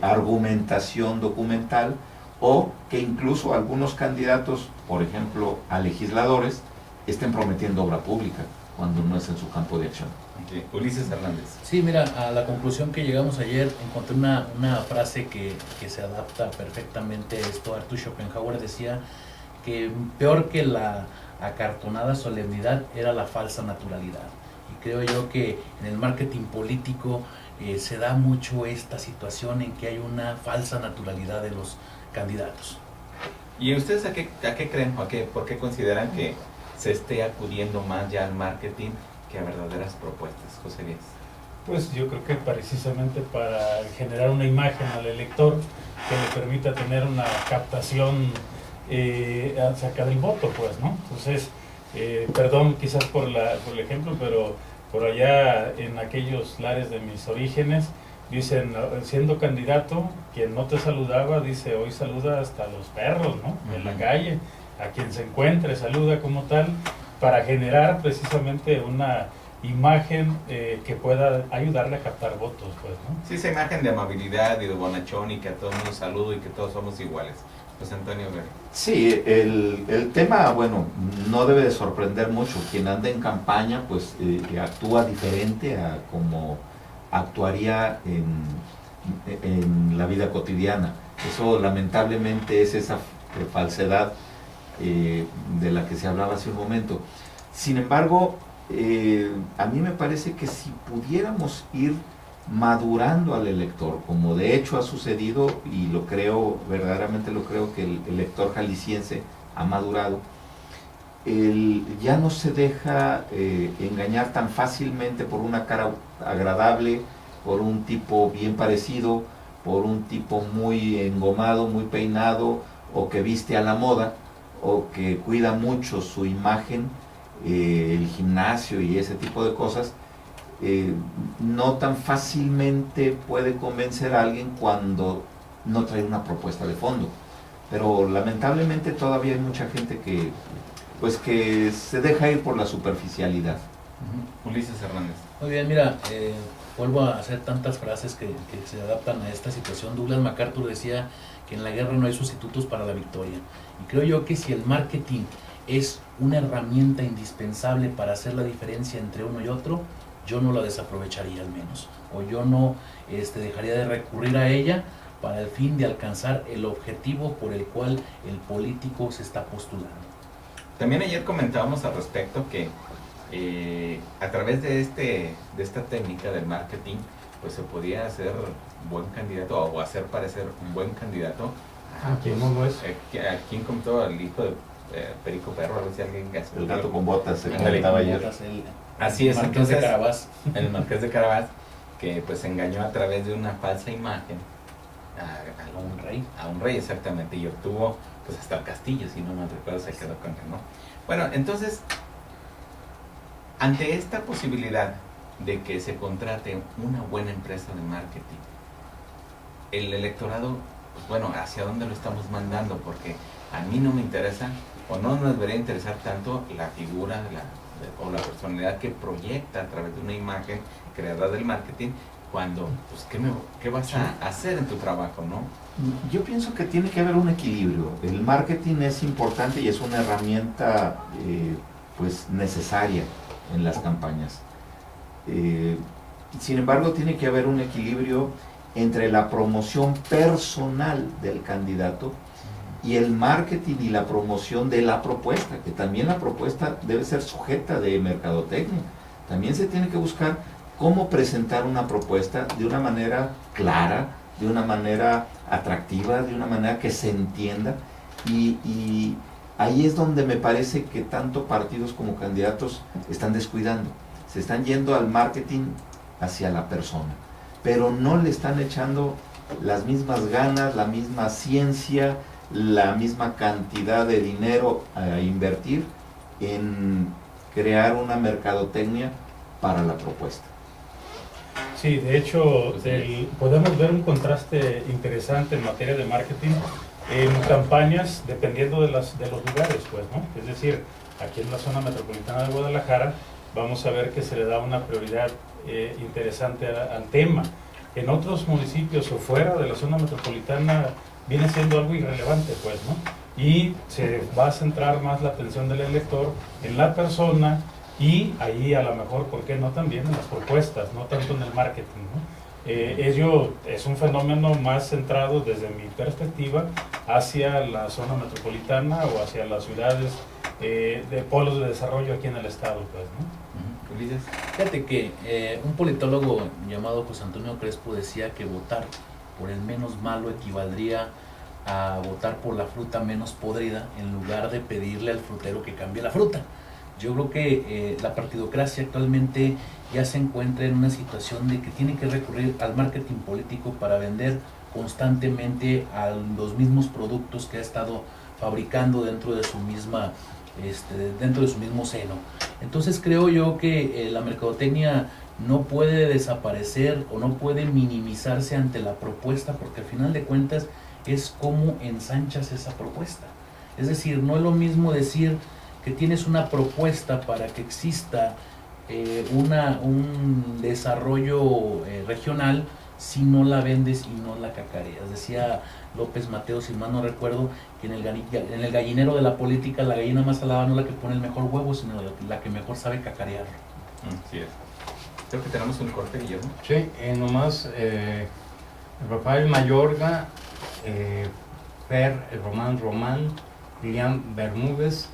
argumentación documental, o que incluso algunos candidatos, por ejemplo a legisladores, estén prometiendo obra pública cuando no es en su campo de acción. Okay. Ulises Hernández. Sí, mira, a la conclusión que llegamos ayer, encontré una frase que se adapta perfectamente a esto. Arthur Schopenhauer decía que peor que la acartonada solemnidad era la falsa naturalidad. Y creo yo que en el marketing político se da mucho esta situación en que hay una falsa naturalidad de los candidatos. ¿Y ustedes a qué creen o por qué consideran que se esté acudiendo más ya al marketing que a verdaderas propuestas, José Díaz? Pues yo creo que precisamente para generar una imagen al elector que le permita tener una captación acerca del voto, pues, ¿no? Entonces, perdón quizás por el ejemplo, pero por allá en aquellos lares de mis orígenes, dicen, siendo candidato, quien no te saludaba, dice, hoy saluda hasta los perros, ¿no? En la calle, a quien se encuentre saluda como tal, para generar precisamente una imagen que pueda ayudarle a captar votos, pues, ¿no? Sí, esa imagen de amabilidad y de bonachón y que a todo el mundo saludo y que todos somos iguales. José Antonio Vera. Sí, el tema, bueno, no debe de sorprender mucho. Quien anda en campaña, pues actúa diferente a como actuaría en la vida cotidiana. Eso lamentablemente es esa falsedad de la que se hablaba hace un momento. Sin embargo, a mí me parece que si pudiéramos ir madurando al elector, como de hecho ha sucedido, y lo creo, verdaderamente lo creo, que el elector jalisciense ha madurado, ya no se deja engañar tan fácilmente por una cara agradable, por un tipo bien parecido, por un tipo muy engomado, muy peinado, o que viste a la moda, o que cuida mucho su imagen, el gimnasio y ese tipo de cosas. No tan fácilmente puede convencer a alguien cuando no trae una propuesta de fondo. Pero lamentablemente todavía hay mucha gente que se deja ir por la superficialidad. Ulises Hernández. Muy bien, mira, vuelvo a hacer tantas frases que se adaptan a esta situación. Douglas MacArthur decía que en la guerra no hay sustitutos para la victoria. Y creo yo que si el marketing es una herramienta indispensable para hacer la diferencia entre uno y otro, yo no la desaprovecharía al menos, o yo no dejaría de recurrir a ella para el fin de alcanzar el objetivo por el cual el político se está postulando. También ayer comentábamos al respecto que a través de esta técnica del marketing, pues se podía hacer buen candidato o hacer parecer un buen candidato ¿A quién no lo es? a quien comentó al hijo Perico Perro, algo así, alguien que El gato con botas, se Ándale. comentaba ayer. Así es, Marqués de entonces, Carabás. el Marqués de Carabás, que pues engañó a través de una falsa imagen a un rey exactamente, y obtuvo pues hasta el castillo, si no mal recuerdo, se quedó con él, ¿no? Bueno, entonces, ante esta posibilidad de que se contrate una buena empresa de marketing, el electorado, pues bueno, ¿hacia dónde lo estamos mandando? Porque a mí no me interesa, o no nos debería interesar tanto la figura o la personalidad que proyecta a través de una imagen creada del marketing, cuando, pues, ¿qué vas a hacer en tu trabajo, no? Yo pienso que tiene que haber un equilibrio. El marketing es importante y es una herramienta pues necesaria en las campañas. Sin embargo, tiene que haber un equilibrio entre la promoción personal del candidato y el marketing y la promoción de la propuesta, que también la propuesta debe ser sujeta de mercadotecnia. También se tiene que buscar cómo presentar una propuesta de una manera clara, de una manera atractiva, de una manera que se entienda, y ahí es donde me parece que tanto partidos como candidatos están descuidando. Se están yendo al marketing hacia la persona, pero no le están echando las mismas ganas, la misma ciencia, la misma cantidad de dinero a invertir en crear una mercadotecnia para la propuesta. Sí, de hecho, podemos ver un contraste interesante en materia de marketing en campañas dependiendo de los lugares, pues, ¿no? Es decir, aquí en la zona metropolitana de Guadalajara vamos a ver que se le da una prioridad interesante al tema. En otros municipios o fuera de la zona metropolitana viene siendo algo irrelevante, pues, ¿no? Y se va a centrar más la atención del elector en la persona, y ahí a lo mejor, ¿por qué no también en las propuestas, no tanto en el marketing, ¿no? Ello es un fenómeno más centrado desde mi perspectiva hacia la zona metropolitana o hacia las ciudades de polos de desarrollo aquí en el estado, pues, ¿no? Ulises. Fíjate que un politólogo llamado José Antonio Crespo decía que votar por el menos malo equivaldría a votar por la fruta menos podrida en lugar de pedirle al frutero que cambie la fruta. Yo creo que la partidocracia actualmente ya se encuentra en una situación de que tiene que recurrir al marketing político para vender constantemente a los mismos productos que ha estado fabricando dentro de su misma dentro de su mismo seno. Entonces creo yo que la mercadotecnia no puede desaparecer o no puede minimizarse ante la propuesta, porque al final de cuentas es cómo ensanchas esa propuesta. Es decir, no es lo mismo decir que tienes una propuesta para que exista un desarrollo regional si no la vendes y no la cacareas. Decía López Mateos, si mal no recuerdo, que en el gallinero de la política la gallina más salada no es la que pone el mejor huevo, sino la que mejor sabe cacarear. Así es. Creo que tenemos un corte, Guillermo. Sí, nomás Rafael Mayorga, Fer Román, Lilian Bermúdez,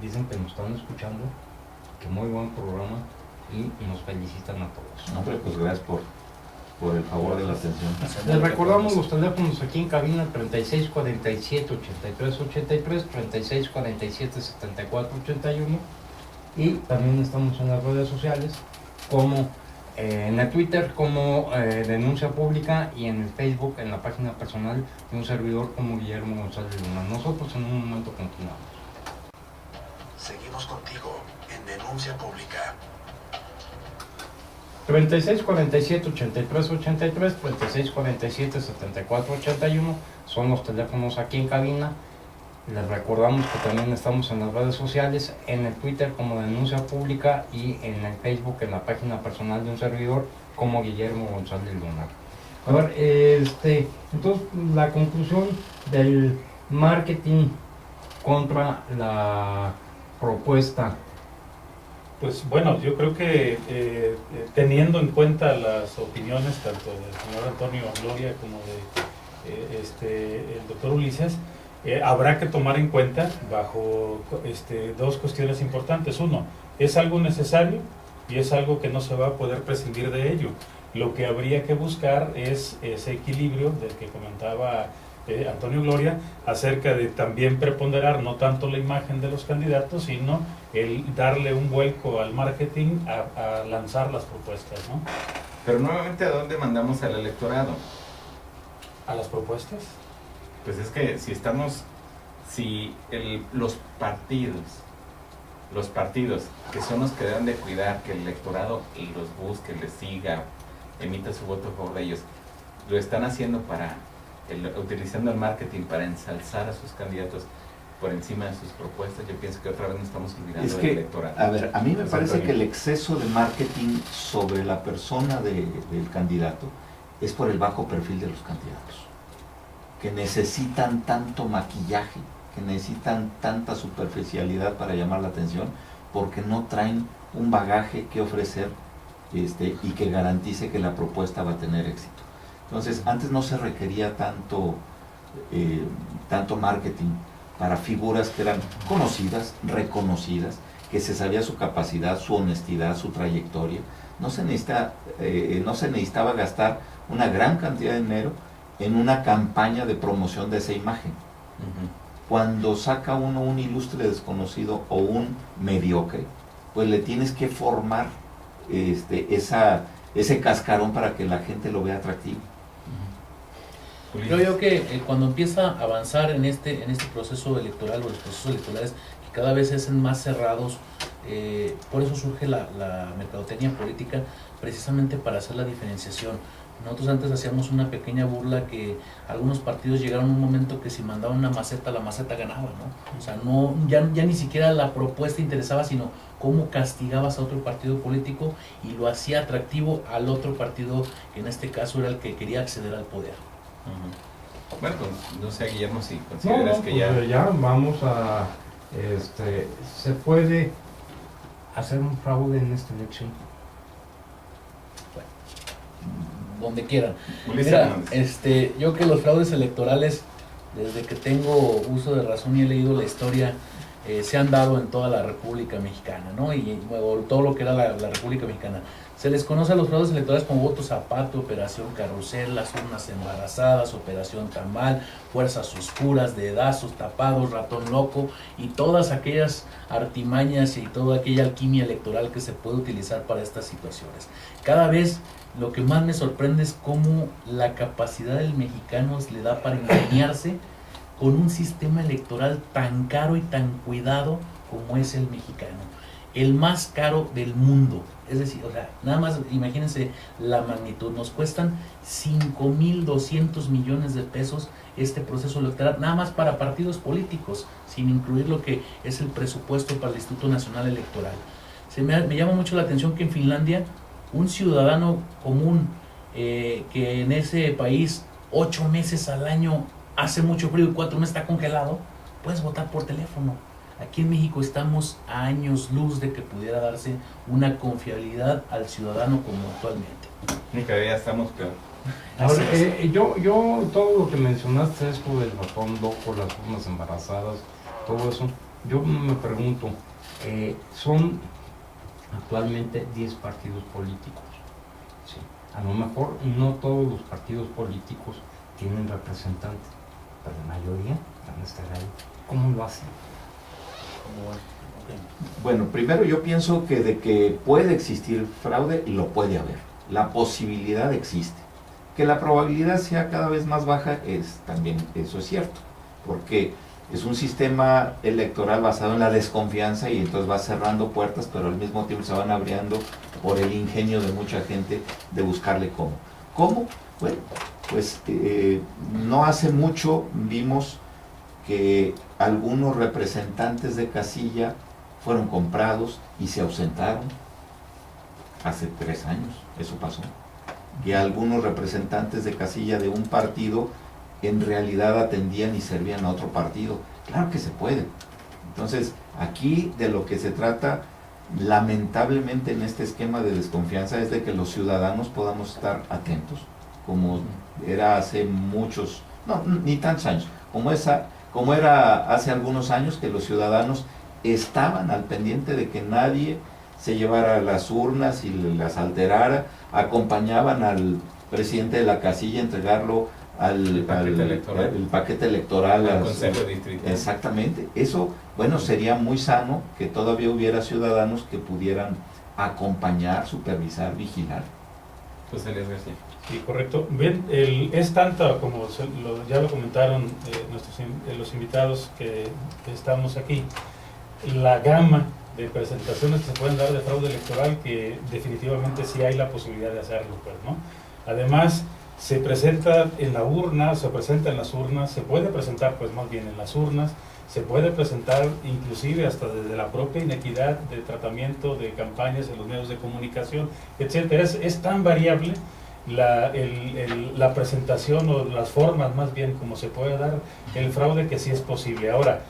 dicen que nos están escuchando, que muy buen programa, y nos felicitan a todos. Hombre, pues gracias por el favor de la atención. Les recordamos los teléfonos aquí en cabina: 3647-8383, 3647-7481, y también estamos en las redes sociales, como en el Twitter como Denuncia Pública, y en el Facebook, en la página personal de un servidor como Guillermo González Luna. Nosotros en un momento continuamos. Seguimos contigo en Denuncia Pública. 3647-8383, 3647-7481 son los teléfonos aquí en cabina. Les recordamos que también estamos en las redes sociales, en el Twitter como Denuncia Pública, y en el Facebook, en la página personal de un servidor como Guillermo González Luna. A ver, entonces la conclusión del marketing contra la propuesta. Pues bueno, yo creo que teniendo en cuenta las opiniones tanto del señor Antonio Gloria como de el doctor Ulises, habrá que tomar en cuenta bajo dos cuestiones importantes. Uno, es algo necesario y es algo que no se va a poder prescindir de ello. Lo que habría que buscar es ese equilibrio del que comentaba Antonio Gloria, acerca de también preponderar no tanto la imagen de los candidatos, sino el darle un vuelco al marketing a lanzar las propuestas, ¿no? Pero nuevamente, ¿a dónde mandamos al electorado? ¿A las propuestas? Pues es que los partidos, que son los que deben de cuidar que el electorado los busque, les siga, emita su voto a favor de ellos, lo están haciendo utilizando el marketing para ensalzar a sus candidatos por encima de sus propuestas. Yo pienso que otra vez nos estamos olvidando Es del que, electorado. a ver, a mí me José parece Antonio. que el exceso de marketing sobre la persona del candidato es por el bajo perfil de los candidatos, que necesitan tanto maquillaje, que necesitan tanta superficialidad para llamar la atención, porque no traen un bagaje que ofrecer y que garantice que la propuesta va a tener éxito. Entonces, antes no se requería tanto marketing para figuras que eran conocidas, reconocidas, que se sabía su capacidad, su honestidad, su trayectoria. No se necesitaba gastar una gran cantidad de dinero en una campaña de promoción de esa imagen. Ujú. Cuando saca uno un ilustre desconocido o un mediocre, pues le tienes que formar ese cascarón para que la gente lo vea atractivo. Creo yo que cuando empieza a avanzar en este proceso electoral o los procesos electorales que cada vez se hacen más cerrados, por eso surge la mercadotecnia política, precisamente para hacer la diferenciación. Nosotros antes hacíamos una pequeña burla que algunos partidos llegaron a un momento que si mandaban una maceta, la maceta ganaba, ¿no? O sea, ya ni siquiera la propuesta interesaba, sino cómo castigabas a otro partido político y lo hacía atractivo al otro partido, que en este caso era el que quería acceder al poder. Ujú. Bueno, pues no sé, Guillermo, si No, consideras que pues ya vamos a, se puede hacer un fraude en esta elección. Donde quieran. Ulises Mira, Hernández. yo que los fraudes electorales, desde que tengo uso de razón y he leído la historia, se han dado en toda la República Mexicana, ¿no? Y bueno, todo lo que era la República Mexicana. Se les conoce a los fraudes electorales como voto zapato, operación carrusel, las urnas embarazadas, operación tamal, fuerzas oscuras, dedazos, tapados, ratón loco y todas aquellas artimañas y toda aquella alquimia electoral que se puede utilizar para estas situaciones. Cada vez lo que más me sorprende es cómo la capacidad del mexicano le da para ingeniarse con un sistema electoral tan caro y tan cuidado como es el mexicano. El más caro del mundo. Es decir, o sea, nada más imagínense la magnitud. Nos cuestan 5.200 millones de pesos este proceso electoral, nada más para partidos políticos, sin incluir lo que es el presupuesto para el Instituto Nacional Electoral. Me llama mucho la atención que en Finlandia, un ciudadano común que en ese país 8 meses al año hace mucho frío y 4 meses está congelado, puedes votar por teléfono. Aquí en México estamos a años luz de que pudiera darse una confiabilidad al ciudadano como actualmente. Ni cada día estamos peor. Ahora, yo todo lo que mencionaste, esto del ratón loco, las urnas embarazadas, todo eso, yo me pregunto, son actualmente 10 partidos políticos. Sí. A lo mejor no todos los partidos políticos tienen representantes, pero la mayoría van a estar ahí. ¿Cómo lo hacen? Bueno, primero yo pienso que de que puede existir fraude, lo puede haber. La posibilidad existe. Que la probabilidad sea cada vez más baja, también eso es cierto, porque es un sistema electoral basado en la desconfianza y entonces va cerrando puertas, pero al mismo tiempo se van abriendo por el ingenio de mucha gente de buscarle cómo. ¿Cómo? Bueno, pues no hace mucho vimos que algunos representantes de casilla fueron comprados y se ausentaron. Hace 3 años eso pasó. Que algunos representantes de casilla de un partido en realidad atendían y servían a otro partido. Claro que se puede. Entonces, aquí de lo que se trata, lamentablemente en este esquema de desconfianza, es de que los ciudadanos podamos estar atentos, como era hace muchos, no, ni tantos años, como era hace algunos años, que los ciudadanos estaban al pendiente de que nadie se llevara las urnas y las alterara, acompañaban al presidente de la casilla a entregarlo al paquete electoral, al Consejo Distrital. Exactamente. Eso, bueno, sería muy sano que todavía hubiera ciudadanos que pudieran acompañar, supervisar, vigilar. José Luis García. Sí, correcto. Bien, es tanta, como ya lo comentaron los invitados que estamos aquí, la gama de presentaciones que se pueden dar de fraude electoral, que definitivamente sí hay la posibilidad de hacerlo, pues, ¿no? Además, se presenta en la urna, se presenta en las urnas, se puede presentar, pues más bien en las urnas, se puede presentar inclusive hasta desde la propia inequidad de tratamiento de campañas en los medios de comunicación, etcétera. Es tan variable la presentación o las formas más bien como se puede dar el fraude, que sí es posible. Ahora,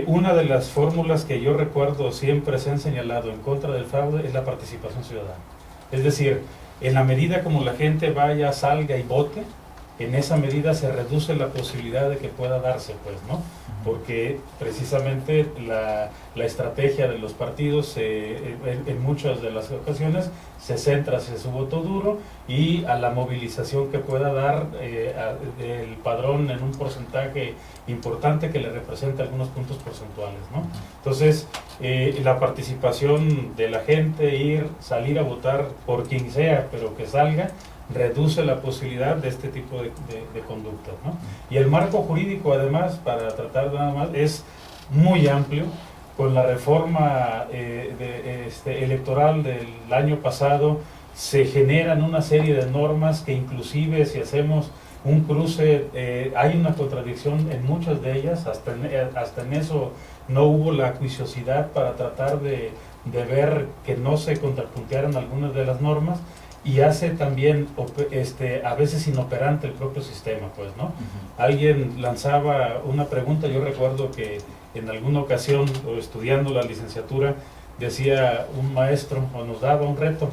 una de las fórmulas que yo recuerdo siempre se han señalado en contra del fraude es la participación ciudadana. Es decir, en la medida como la gente vaya, salga y vote, en esa medida se reduce la posibilidad de que pueda darse, pues, ¿no? Porque precisamente la estrategia de los partidos en muchas de las ocasiones se centra hacia su voto duro y a la movilización que pueda dar el padrón en un porcentaje importante que le representa algunos puntos porcentuales, ¿no? Entonces, la participación de la gente, salir a votar por quien sea, pero que salga, reduce la posibilidad de este tipo de conductas, ¿no? Y el marco jurídico, además, para tratar nada más, es muy amplio. Con la reforma electoral del año pasado se generan una serie de normas que inclusive si hacemos un cruce, hay una contradicción en muchas de ellas, hasta en eso no hubo la acuiciosidad para tratar de ver que no se contrapuntearan algunas de las normas, y hace también a veces inoperante el propio sistema, pues, ¿no? Alguien lanzaba una pregunta, yo recuerdo que en alguna ocasión, estudiando la licenciatura, decía un maestro, o nos daba un reto: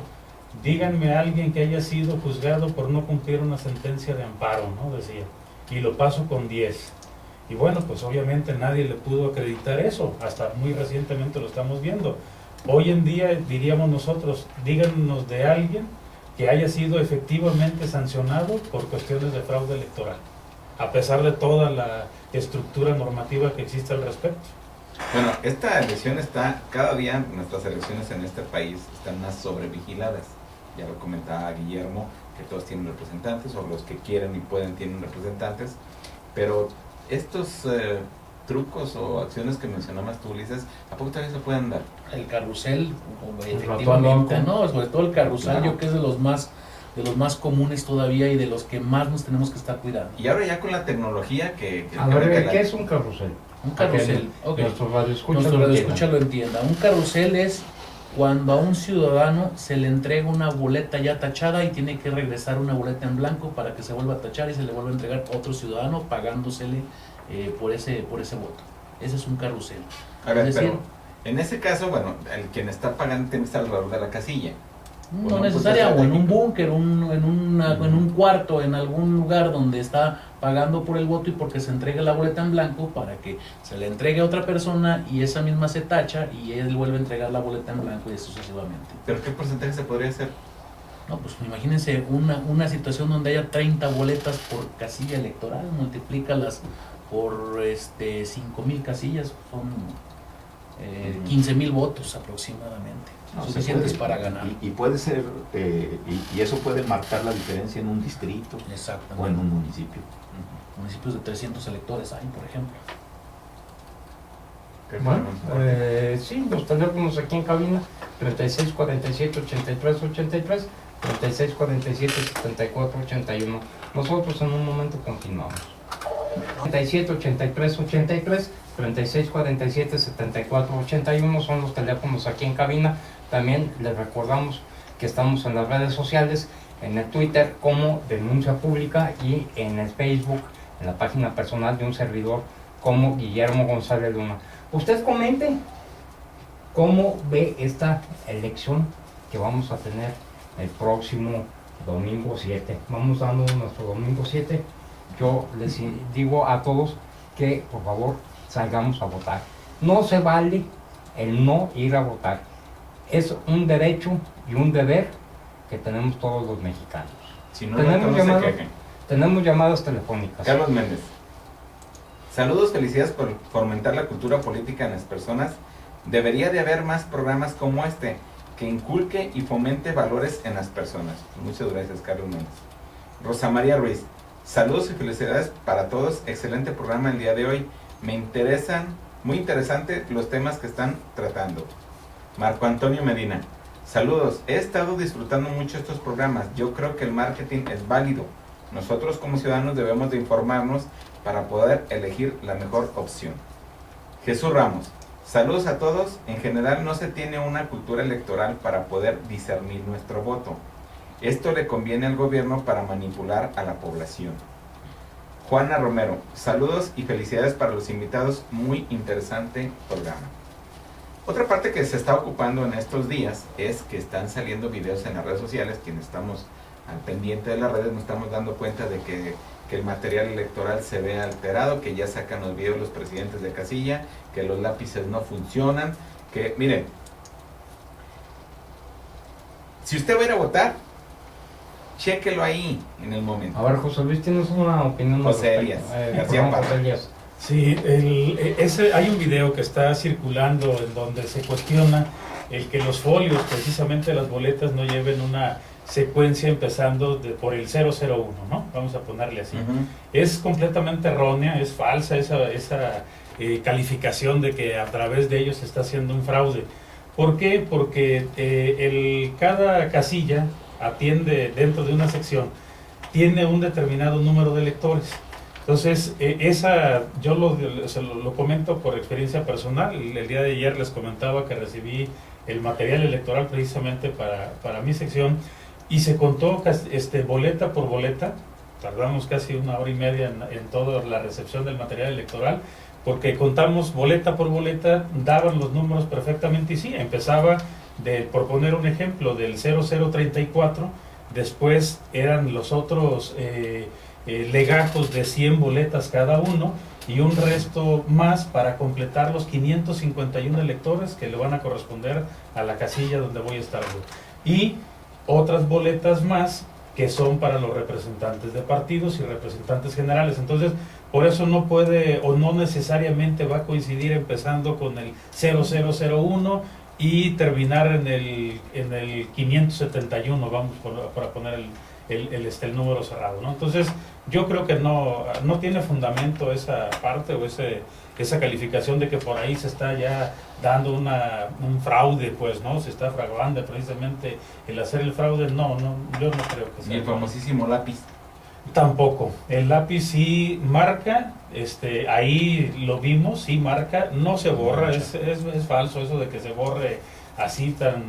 díganme a alguien que haya sido juzgado por no cumplir una sentencia de amparo, ¿no? Decía, y lo paso con 10. Y bueno, pues obviamente nadie le pudo acreditar eso, hasta muy recientemente lo estamos viendo. Hoy en día diríamos nosotros, díganos de alguien que haya sido efectivamente sancionado por cuestiones de fraude electoral, a pesar de toda la estructura normativa que existe al respecto. Bueno, esta elección está, cada día nuestras elecciones en este país están más sobrevigiladas. Ya lo comentaba Guillermo, que todos tienen representantes, o los que quieren y pueden tienen representantes, pero estos trucos o acciones que mencionabas tú, Ulises, ¿a poco todavía se pueden dar? El carrusel, efectivamente, ¿no? Sobre todo el carrusel, claro. Yo creo que es de los más comunes todavía y de los que más nos tenemos que estar cuidando. Y ahora ya con la tecnología que a ver, ¿qué es un carrusel? Un carrusel, ok. Nuestro radioescucha lo entienda. Un carrusel es cuando a un ciudadano se le entrega una boleta ya tachada y tiene que regresar una boleta en blanco para que se vuelva a tachar y se le vuelva a entregar a otro ciudadano pagándosele por ese voto. Ese es un carrusel. A ver, pero en ese caso, bueno, el quien está pagando tiene que estar alrededor de la casilla. No necesariamente, o en un búnker, en un cuarto, en algún lugar donde está pagando por el voto y porque se entrega la boleta en blanco para que se le entregue a otra persona y esa misma se tacha y él vuelve a entregar la boleta en blanco y así sucesivamente. ¿Pero qué porcentaje se podría hacer? No, pues imagínense una situación donde haya 30 boletas por casilla electoral, multiplícalas por 5,000 casillas, son 15,000 votos aproximadamente, suficientes para ganar. Y puede ser, y eso puede marcar la diferencia en un distrito o en un municipio. Municipios de 300 electores hay, por ejemplo. Bueno, sí, los teléfonos aquí en cabina, 36 47 83 83, 36 47 74 81. Nosotros en un momento continuamos. 37 83 83, 36 47 74 81 son los teléfonos aquí en cabina. También les recordamos que estamos en las redes sociales, en el Twitter como Denuncia Pública y en el Facebook, en la página personal de un servidor como Guillermo González Luna. Usted comente cómo ve esta elección que vamos a tener el próximo domingo 7. Vamos dando nuestro domingo 7. Yo les digo a todos que por favor salgamos a votar. No se vale el no ir a votar. Es un derecho y un deber que tenemos todos los mexicanos. Si no, no se quejen. Tenemos llamadas telefónicas. Carlos Méndez. Saludos, felicidades por fomentar la cultura política en las personas. Debería de haber más programas como este, que inculque y fomente valores en las personas. Muchas gracias, Carlos Méndez. Rosa María Ruiz. Saludos y felicidades para todos. Excelente programa el día de hoy. Me interesan, muy interesante los temas que están tratando. Marco Antonio Medina. Saludos. He estado disfrutando mucho estos programas. Yo creo que el marketing es válido. Nosotros como ciudadanos debemos de informarnos para poder elegir la mejor opción. Jesús Ramos. Saludos a todos. En general no se tiene una cultura electoral para poder discernir nuestro voto. Esto le conviene al gobierno para manipular a la población. Juana Romero. Saludos y felicidades para los invitados. Muy interesante programa. Otra parte que se está ocupando en estos días es que están saliendo videos en las redes sociales. Quienes estamos al pendiente de las redes nos estamos dando cuenta de que el material electoral se ve alterado, que ya sacan los videos los presidentes de casilla, que los lápices no funcionan, que miren, si usted va a ir a votar, chéquelo ahí en el momento. A ver, José Luis, ¿tienes una opinión? José al Elías, respecto? García Perdón, Parra. José Elías. Sí, hay un video que está circulando en donde se cuestiona el que los folios, precisamente las boletas, no lleven una secuencia empezando por el 001, ¿no? Vamos a ponerle así. Es completamente errónea, es falsa esa calificación de que a través de ellos se está haciendo un fraude. ¿Por qué? Porque cada casilla atiende dentro de una sección, tiene un determinado número de electores. Entonces, yo lo comento por experiencia personal. El día de ayer les comentaba que recibí el material electoral precisamente para mi sección y se contó boleta por boleta. Tardamos casi 1 hora y media en toda la recepción del material electoral, porque contamos boleta por boleta, daban los números perfectamente y sí, empezaba, por poner un ejemplo, del 0034, después eran los otros legajos de 100 boletas cada uno y un resto más para completar los 551 electores que le van a corresponder a la casilla donde voy a estar yo. Y otras boletas más que son para los representantes de partidos y representantes generales. Entonces, por eso no puede o no necesariamente va a coincidir empezando con el 0001 y terminar en el 571, vamos, para poner el número cerrado, ¿no? Entonces, yo creo que no tiene fundamento esa parte o esa calificación de que por ahí se está ya dando un fraude, pues, ¿no? Se está fraguando precisamente el hacer el fraude. No, yo no creo que sea. Y el famosísimo lápiz. Tampoco. El lápiz sí marca, ahí lo vimos, sí marca, no se borra, es falso eso de que se borre así tan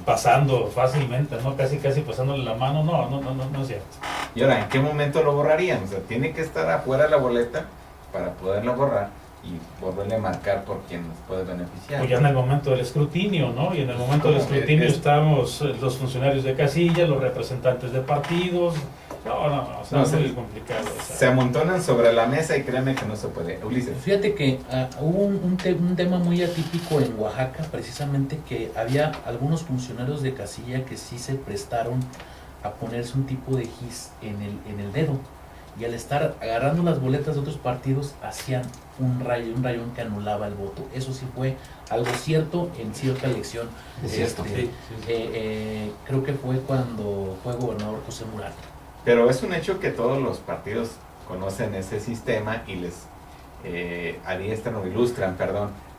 pasando fácilmente, ¿no? Casi pasándole la mano, no es cierto. Y ahora, ¿en qué momento lo borrarían? O sea, tiene que estar afuera la boleta para poderla borrar y volverle a marcar por quien nos puede beneficiar. Pues ya en el momento del escrutinio, ¿no? Y en el momento del escrutinio estamos los funcionarios de casilla, los representantes de partidos. O sea, es muy complicado. Se amontonan sobre la mesa y créanme que no se puede. Ulises. Fíjate que hubo un tema muy atípico en Oaxaca, precisamente, que había algunos funcionarios de casilla que sí se prestaron a ponerse un tipo de gis en el dedo, y al estar agarrando las boletas de otros partidos hacían un rayón que anulaba el voto. Eso sí fue algo cierto en cierta elección. Es cierto. Creo que fue cuando fue gobernador José Murat. Pero es un hecho que todos los partidos conocen ese sistema y les adiestran o ilustran,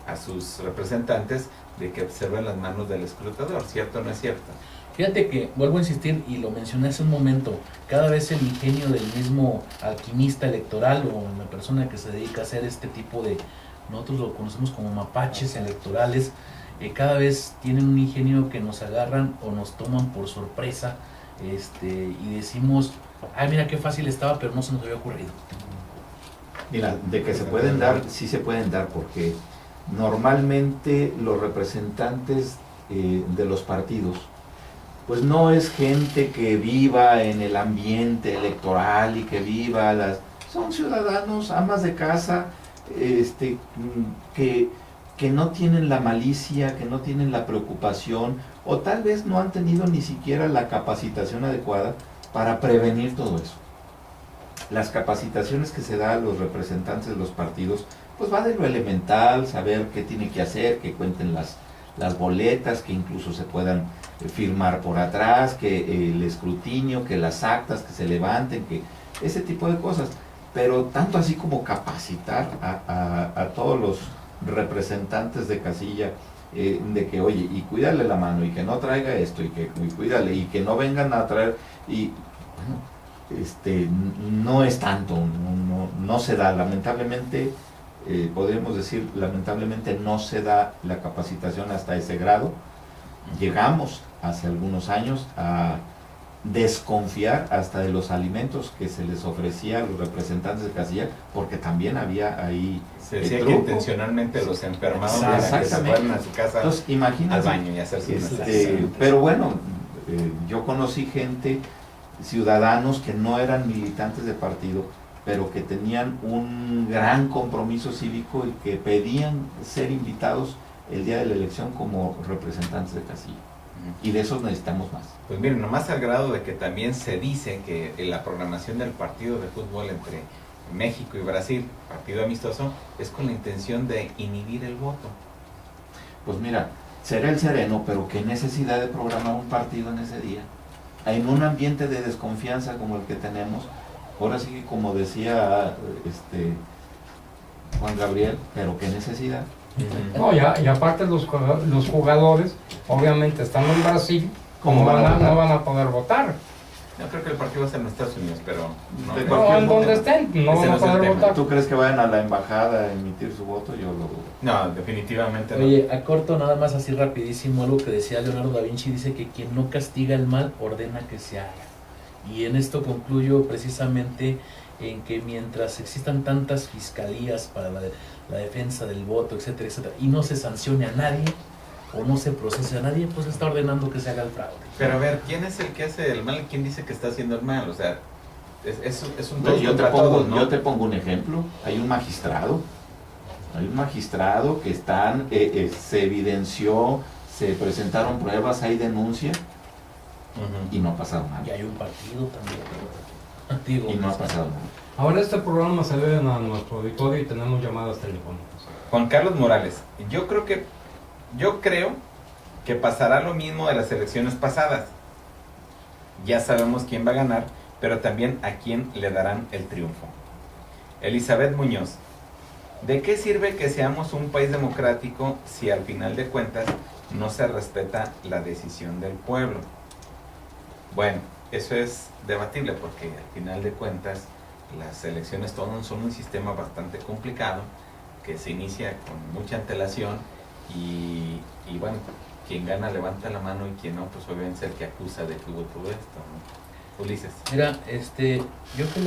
a sus representantes de que observen las manos del escrutador, ¿cierto o no es cierto? Fíjate que, vuelvo a insistir, y lo mencioné hace un momento, cada vez el ingenio del mismo alquimista electoral o la persona que se dedica a hacer este tipo de, nosotros lo conocemos como mapaches electorales, cada vez tienen un ingenio que nos agarran o nos toman por sorpresa, y decimos, ay, mira qué fácil estaba, pero no se nos había ocurrido. Mira, de que se pueden dar, sí se pueden dar, porque normalmente los representantes de los partidos, pues no es gente que viva en el ambiente electoral y que viva son ciudadanos, amas de casa, que no tienen la malicia, que no tienen la preocupación, o tal vez no han tenido ni siquiera la capacitación adecuada para prevenir todo eso. las capacitaciones que se da a los representantes de los partidos, pues va de lo elemental, saber qué tiene que hacer, que cuenten las boletas, que incluso se puedan firmar por atrás, que el escrutinio, que las actas que se levanten, que ese tipo de cosas. Pero tanto así como capacitar a todos los representantes de casilla, de que, oye, y cuídale la mano, y que no traiga esto, y cuídale, y que no vengan a traer, y bueno, no es tanto, no se da, lamentablemente, podríamos decir, lamentablemente no se da la capacitación hasta ese grado. Llegamos hace algunos años a desconfiar hasta de los alimentos que se les ofrecía a los representantes de casilla, porque también había ahí se decía que intencionalmente los enfermados para que se fueran a su casa. Entonces, imagínate, al baño y hacerse pero bueno, yo conocí gente, ciudadanos que no eran militantes de partido, pero que tenían un gran compromiso cívico y que pedían ser invitados el día de la elección como representantes de casilla. Y de esos necesitamos más. Pues miren, nomás al grado de que también se dice que en la programación del partido de fútbol entre México y Brasil, partido amistoso, es con la intención de inhibir el voto. Pues mira, será el sereno, pero qué necesidad de programar un partido en ese día. En un ambiente de desconfianza como el que tenemos, ahora sí que como decía Juan Gabriel, pero qué necesidad. No, y aparte los jugadores, obviamente estando en Brasil, no van a poder votar. Yo creo que el partido va a ser en Estados Unidos, pero No, en donde estén, no van a poder votar. ¿Tú crees que vayan a la embajada a emitir su voto? Yo lo dudo. No, definitivamente no. Oye, a corto nada más así rapidísimo, algo que decía Leonardo da Vinci, dice que quien no castiga el mal ordena que se haga. Y en esto concluyo precisamente en que mientras existan tantas fiscalías para la defensa del voto, etcétera, etcétera, y no se sancione a nadie, o no se procese a nadie, pues está ordenando que se haga el fraude. Pero a ver, ¿quién es el que hace el mal y quién dice que está haciendo el mal? O sea, es un No, todos contra todos, ¿no? yo te pongo un ejemplo. Hay un magistrado que se evidenció, se presentaron pruebas, hay denuncia y no ha pasado nada. Y hay un partido también. Digo, Y no ha pasado nada. Ahora este programa se debe a nuestro auditorio y tenemos llamadas telefónicas. Juan Carlos Morales, yo creo que pasará lo mismo de las elecciones pasadas. Ya sabemos quién va a ganar, pero también a quién le darán el triunfo. Elizabeth Muñoz, ¿de qué sirve que seamos un país democrático si al final de cuentas no se respeta la decisión del pueblo? Bueno, eso es debatible porque al final de cuentas las elecciones son un sistema bastante complicado que se inicia con mucha antelación y bueno, quien gana levanta la mano y quien no, pues obviamente es el que acusa de que hubo todo esto, ¿no? Ulises. Mira, yo creo que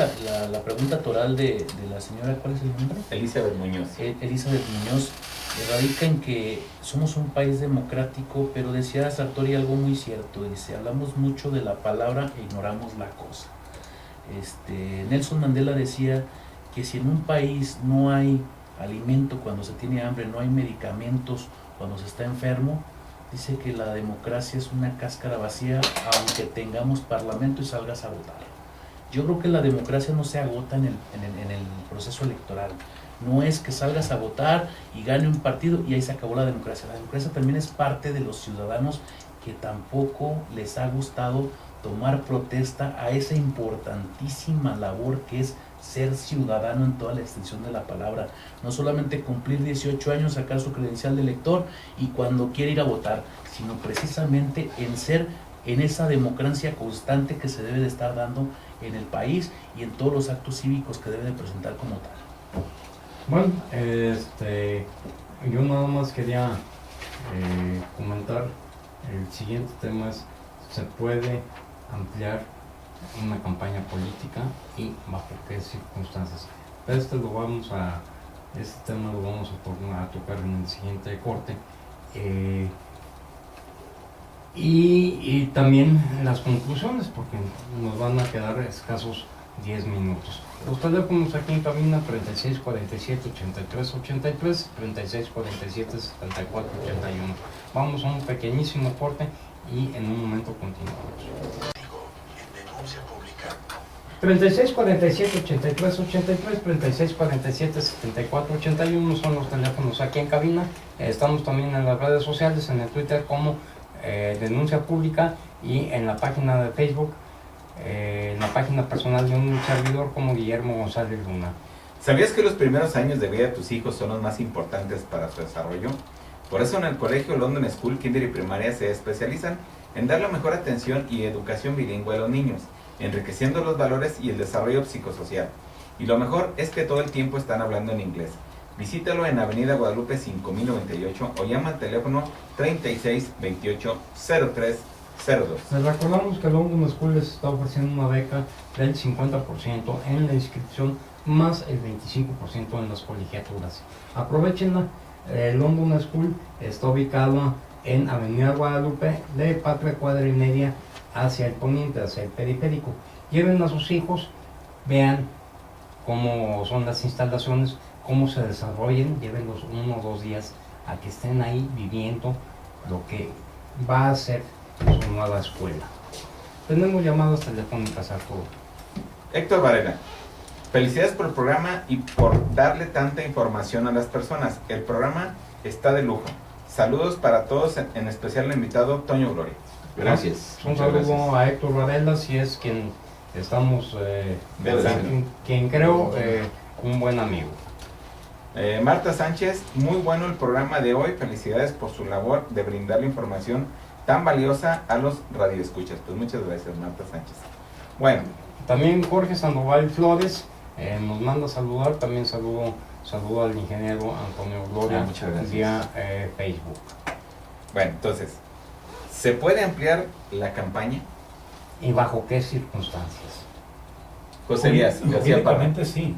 la pregunta toral de la señora, ¿cuál es el nombre? Elizabeth Muñoz. Elizabeth Muñoz, radica en que somos un país democrático, pero decía Sartori algo muy cierto, dice, hablamos mucho de la palabra e ignoramos la cosa. Nelson Mandela decía que si en un país no hay alimento cuando se tiene hambre, no hay medicamentos cuando se está enfermo, dice que la democracia es una cáscara vacía aunque tengamos parlamento y salgas a votar. Yo creo que la democracia no se agota en el proceso electoral. No es que salgas a votar y gane un partido y ahí se acabó la democracia. La democracia también es parte de los ciudadanos que tampoco les ha gustado tomar protesta a esa importantísima labor que es ser ciudadano en toda la extensión de la palabra. No solamente cumplir 18 años, sacar su credencial de elector y cuando quiere ir a votar, sino precisamente en ser en esa democracia constante que se debe de estar dando en el país y en todos los actos cívicos que debe de presentar como tal. Bueno, yo nada más quería comentar, el siguiente tema es, ¿se puede ampliar una campaña política y bajo qué circunstancias? Este tema lo vamos a tocar en el siguiente corte. Y también las conclusiones, porque nos van a quedar escasos 10 minutos. Los teléfonos aquí en cabina 3647-8383, 3647-7481. Vamos a un pequeñísimo corte y en un momento continuamos. En denuncia pública. 36 47 83 83, 36 47 74 81 son los teléfonos aquí en cabina. Estamos también en las redes sociales, en el Twitter como Denuncia Pública y en la página de Facebook, en la página personal de un servidor como Guillermo González Luna. ¿Sabías que los primeros años de vida de tus hijos son los más importantes para su desarrollo? Por eso en el colegio London School, Kinder y Primaria se especializan en dar la mejor atención y educación bilingüe a los niños, enriqueciendo los valores y el desarrollo psicosocial. Y lo mejor es que todo el tiempo están hablando en inglés. Visítalo en Avenida Guadalupe 5098 o llama al teléfono 36 28 03 02. Les recordamos que London School les está ofreciendo una beca del 50% en la inscripción más el 25% en las colegiaturas. Aprovechenla. London School está ubicado en Avenida Guadalupe de Patria Cuadra y Media hacia el poniente, hacia el periférico. Lleven a sus hijos, vean cómo son las instalaciones, cómo se desarrollen, llévenlos 1 o 2 días a que estén ahí viviendo lo que va a ser su nueva escuela. Tenemos llamadas telefónicas, Arturo. Héctor Varela, felicidades por el programa y por darle tanta información a las personas. El programa está de lujo. Saludos para todos, en especial el invitado Toño Gloria. Gracias. Un Muchas saludo gracias. a Héctor Varela, si es quien estamos Pensando. quien creo un buen amigo. Marta Sánchez, muy bueno el programa de hoy. Felicidades por su labor de brindar la información tan valiosa a los radioescuchas. Pues muchas gracias, Marta Sánchez. Bueno, También Jorge Sandoval Flores nos manda a saludar, también saludo al ingeniero Antonio Gloria Muchas gracias. vía Facebook. bueno, entonces, ¿se puede ampliar la campaña? ¿Y bajo qué circunstancias? José Elías García Parra. Jurídicamente sí.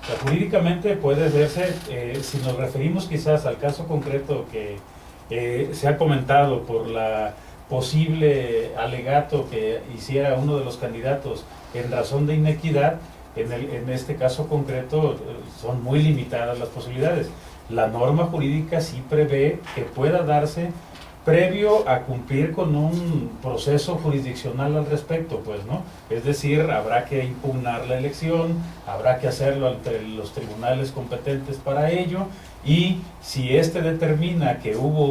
O sea, jurídicamente puede verse, si nos referimos quizás al caso concreto que se ha comentado por la posible alegato que hiciera uno de los candidatos en razón de inequidad, en este caso concreto son muy limitadas las posibilidades. La norma jurídica sí prevé que pueda darse previo a cumplir con un proceso jurisdiccional al respecto, pues, ¿no? Es decir, habrá que impugnar la elección, habrá que hacerlo ante los tribunales competentes para ello, y si éste determina que hubo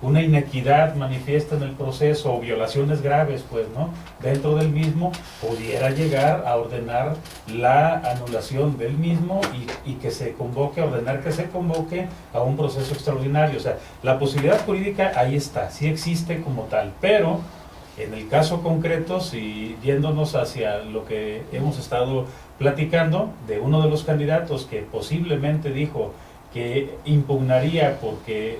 una inequidad manifiesta en el proceso o violaciones graves, pues, ¿no?, dentro del mismo, pudiera llegar a ordenar la anulación del mismo y que se convoque, ordenar que se convoque a un proceso extraordinario. O sea, la posibilidad jurídica ahí está, sí existe como tal, pero en el caso concreto, si yéndonos hacia lo que hemos estado platicando de uno de los candidatos que posiblemente dijo que impugnaría porque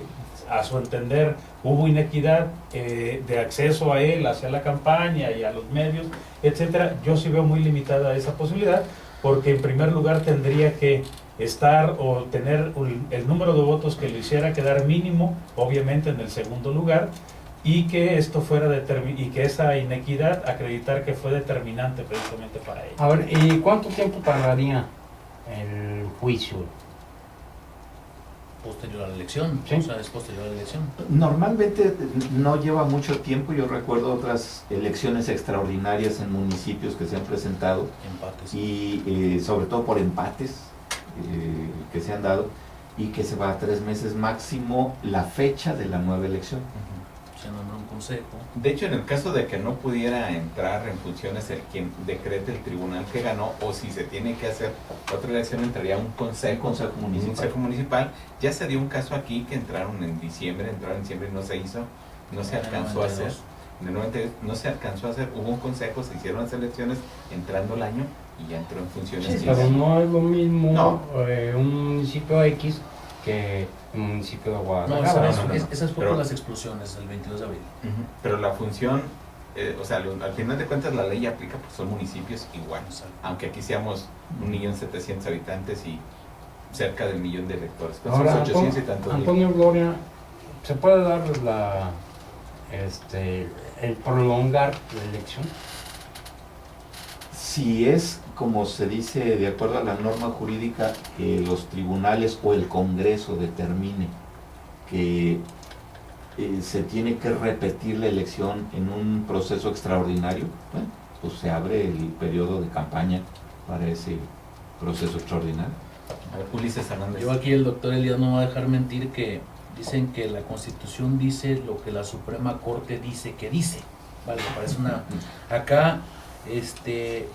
a su entender hubo inequidad de acceso a él hacia la campaña y a los medios, etcétera, yo sí veo muy limitada esa posibilidad, porque en primer lugar tendría que estar o tener el número de votos que lo hiciera quedar mínimo, obviamente en el segundo lugar, y que esto fuera y que esa inequidad acreditar que fue determinante precisamente para él. A ver, ¿y cuánto tiempo tardaría el juicio? Posterior a la elección, Sí. o sea, es posterior a la elección. Normalmente no lleva mucho tiempo. Yo recuerdo otras elecciones extraordinarias en municipios que se han presentado Empates. y sobre todo por empates que se han dado, y que se va a 3 meses máximo la fecha de la nueva elección. Se nombra un consejo. De hecho, en el caso de que no pudiera entrar en funciones el quien decrete el tribunal que ganó, o si se tiene que hacer otra elección, entraría un consejo municipal. Ya se dio un caso aquí que entraron en diciembre y no se hizo, no se alcanzó a hacer. En el 92 no se alcanzó a hacer, hubo un consejo, se hicieron las elecciones entrando el año y ya entró en funciones. Sí, 15. pero no es lo mismo No. un municipio X que un municipio de No, Guadalajara. esas fue Pero- por las explosiones del 22 de abril. Ujú. Pero la función, o sea, al final de cuentas la ley aplica porque son municipios iguales, aunque aquí seamos 1.700.000 habitantes y cerca del 1.000.000 de electores. Pues Ahora, son 800 y tantos mil. Antonio Gloria, ¿se puede dar el prolongar la elección? Si es, como se dice, de acuerdo a la norma jurídica, que los tribunales o el Congreso determine que se tiene que repetir la elección en un proceso extraordinario, bueno, pues se abre el periodo de campaña para ese proceso extraordinario. A ver, Ulises Hernández. Yo aquí el doctor Elías no me va a dejar mentir que dicen que la Constitución dice lo que la Suprema Corte dice que dice. Vale, parece una... Acá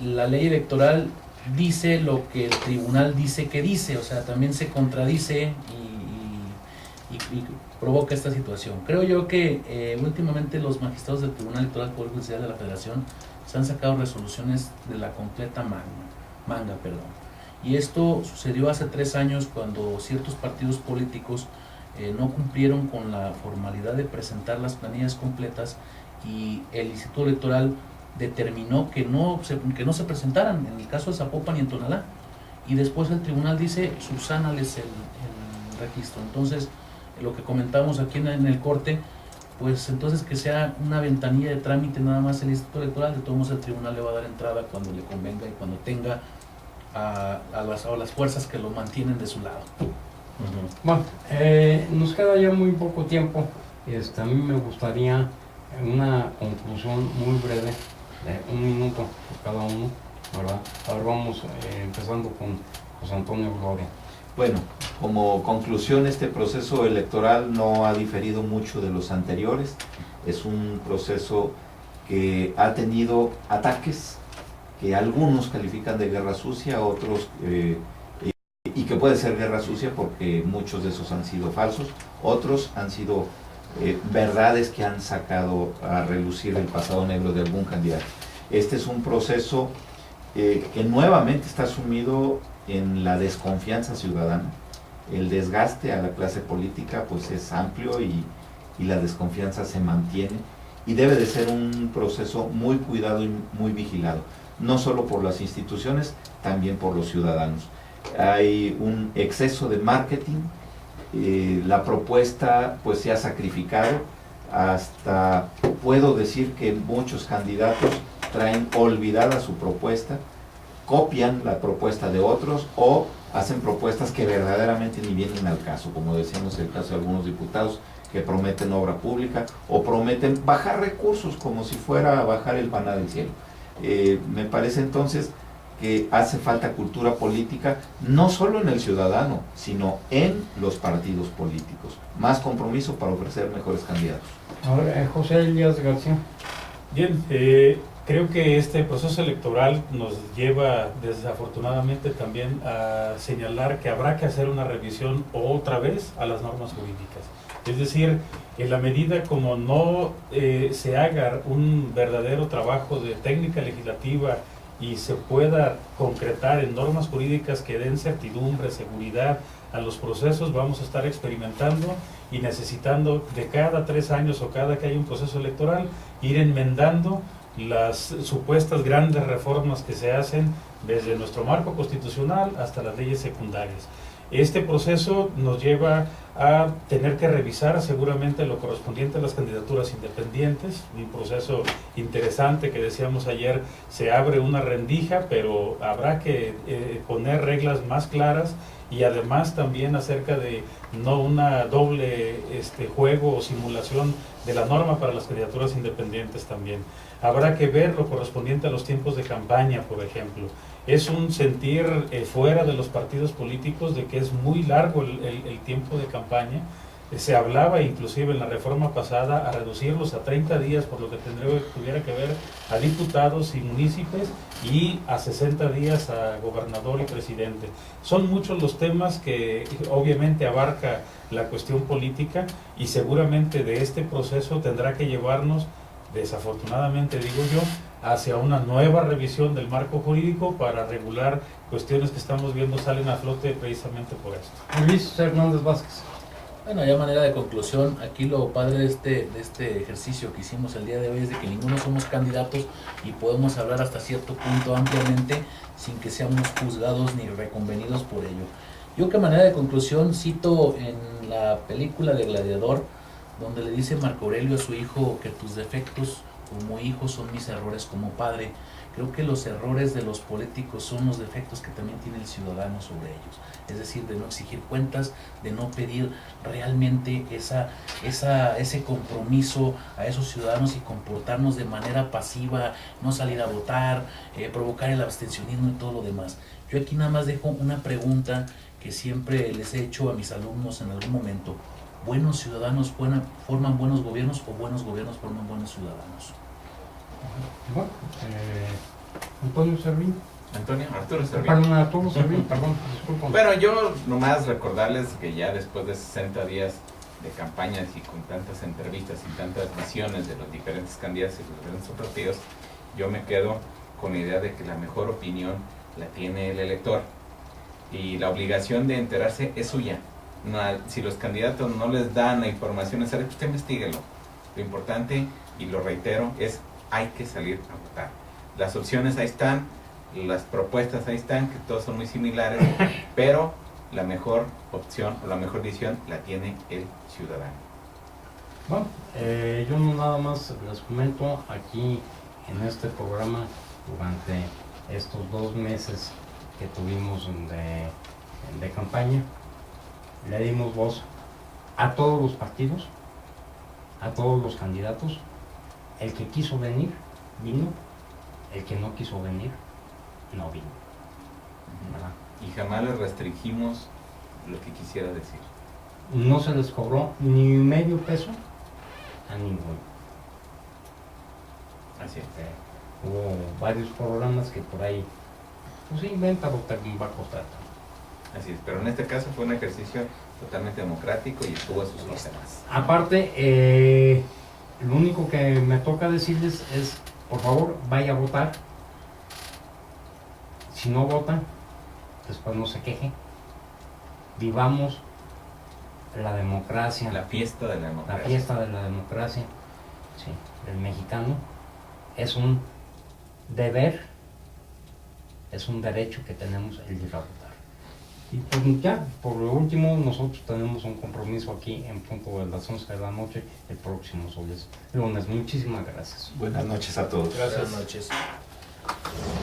la ley electoral dice lo que el tribunal dice que dice, o sea, también se contradice y provoca esta situación. Creo yo que últimamente los magistrados del Tribunal Electoral Poder Judicial de la Federación se han sacado resoluciones de la completa manga. Y esto sucedió hace 3 años cuando ciertos partidos políticos no cumplieron con la formalidad de presentar las planillas completas y el Instituto Electoral determinó que no se presentaran en el caso de Zapopan y en Tonalá, y después el tribunal dice subsánales el registro. Entonces, lo que comentamos aquí en el corte, pues entonces que sea una ventanilla de trámite nada más el Instituto Electoral, de todos modos el tribunal le va a dar entrada cuando le convenga y cuando tenga a las fuerzas que lo mantienen de su lado. Bueno, nos queda ya muy poco tiempo. A mí me gustaría una conclusión muy breve, de 1 minuto por cada uno, ¿verdad? Ahora vamos empezando con José Antonio Gloria. Bueno, como conclusión, este proceso electoral no ha diferido mucho de los anteriores. Es un proceso que ha tenido ataques que algunos califican de guerra sucia, otros y que puede ser guerra sucia porque muchos de esos han sido falsos, otros han sido verdades que han sacado a relucir el pasado negro de algún candidato. Este es un proceso que nuevamente está sumido en la desconfianza ciudadana. El desgaste a la clase política pues es amplio y la desconfianza se mantiene, y debe de ser un proceso muy cuidado y muy vigilado, no solo por las instituciones, también por los ciudadanos. Hay un exceso de marketing, la propuesta pues se ha sacrificado, hasta puedo decir que muchos candidatos traen olvidada su propuesta, copian la propuesta de otros o hacen propuestas que verdaderamente ni vienen al caso, como decíamos el caso de algunos diputados que prometen obra pública o prometen bajar recursos como si fuera a bajar el maná del cielo. Me parece entonces que hace falta cultura política, no solo en el ciudadano, sino en los partidos políticos. Más compromiso para ofrecer mejores candidatos. Ahora, José Elías García. Bien, creo que este proceso electoral nos lleva desafortunadamente también a señalar que habrá que hacer una revisión otra vez a las normas jurídicas. Es decir, en la medida como no se haga un verdadero trabajo de técnica legislativa y se pueda concretar en normas jurídicas que den certidumbre, seguridad a los procesos, vamos a estar experimentando y necesitando de cada 3 años o cada que haya un proceso electoral ir enmendando las supuestas grandes reformas que se hacen desde nuestro marco constitucional hasta las leyes secundarias. Este proceso nos lleva a tener que revisar seguramente lo correspondiente a las candidaturas independientes, un proceso interesante que decíamos ayer, se abre una rendija, pero habrá que poner reglas más claras y además también acerca de no una doble juego o simulación de la norma para las candidaturas independientes también. Habrá que ver lo correspondiente a los tiempos de campaña, por ejemplo. Es un sentir fuera de los partidos políticos de que es muy largo el tiempo de campaña. Se hablaba inclusive en la reforma pasada a reducirlos a 30 días, por lo que tuviera que ver a diputados y municipios, y a 60 días a gobernador y presidente. Son muchos los temas que obviamente abarca la cuestión política, y seguramente de este proceso tendrá que llevarnos, desafortunadamente digo yo, hacia una nueva revisión del marco jurídico para regular cuestiones que estamos viendo salen a flote precisamente por esto. Luis Hernández Vázquez. Bueno, ya manera de conclusión, aquí lo padre de este ejercicio que hicimos el día de hoy es de que ninguno somos candidatos y podemos hablar hasta cierto punto ampliamente sin que seamos juzgados ni reconvenidos por ello. Yo que manera de conclusión cito en la película de Gladiador, donde le dice Marco Aurelio a su hijo que tus defectos como hijo, son mis errores como padre. Creo que los errores de los políticos son los defectos que también tiene el ciudadano sobre ellos. Es decir, de no exigir cuentas, de no pedir realmente ese compromiso a esos ciudadanos y comportarnos de manera pasiva, no salir a votar, provocar el abstencionismo y todo lo demás. Yo aquí nada más dejo una pregunta que siempre les he hecho a mis alumnos en algún momento. ¿Buenos ciudadanos forman buenos gobiernos o buenos gobiernos forman buenos ciudadanos? Bueno, Antonio Servín. Arturo Servín. Perdón, Arturo Servín, perdón, disculpen. Bueno, yo nomás recordarles que ya después de 60 días de campañas y con tantas entrevistas y tantas visiones de los diferentes candidatos y los diferentes partidos, yo me quedo con la idea de que la mejor opinión la tiene el elector y la obligación de enterarse es suya. No, si los candidatos no les dan la información necesaria, usted investíguelo. Lo importante, y lo reitero, es hay que salir a votar. Las opciones ahí están, las propuestas ahí están, que todas son muy similares, pero la mejor opción o la mejor decisión la tiene el ciudadano. Bueno, yo nada más les comento aquí en este programa durante estos 2 meses que tuvimos de campaña, le dimos voz a todos los partidos, a todos los candidatos. El que quiso venir, vino. El que no quiso venir, no vino. ¿Verdad? Y jamás les restringimos lo que quisiera decir. No se les cobró ni medio peso a ninguno. Así es. Hubo varios programas que por ahí, pues inventa lo que va a costar. Así es, pero en este caso fue un ejercicio totalmente democrático y estuvo a sus órdenes. Aparte, lo único que me toca decirles es, por favor, vaya a votar. Si no votan, después no se queje. Vivamos la democracia. La fiesta de la La democracia. fiesta de la democracia, sí, del mexicano. Es un deber, es un derecho que tenemos el ir a votar. Y pues ya, por lo último, nosotros tenemos un compromiso aquí en punto de las 11 de la noche, el próximo lunes. Muchísimas gracias. Buenas noches a todos. Buenas noches.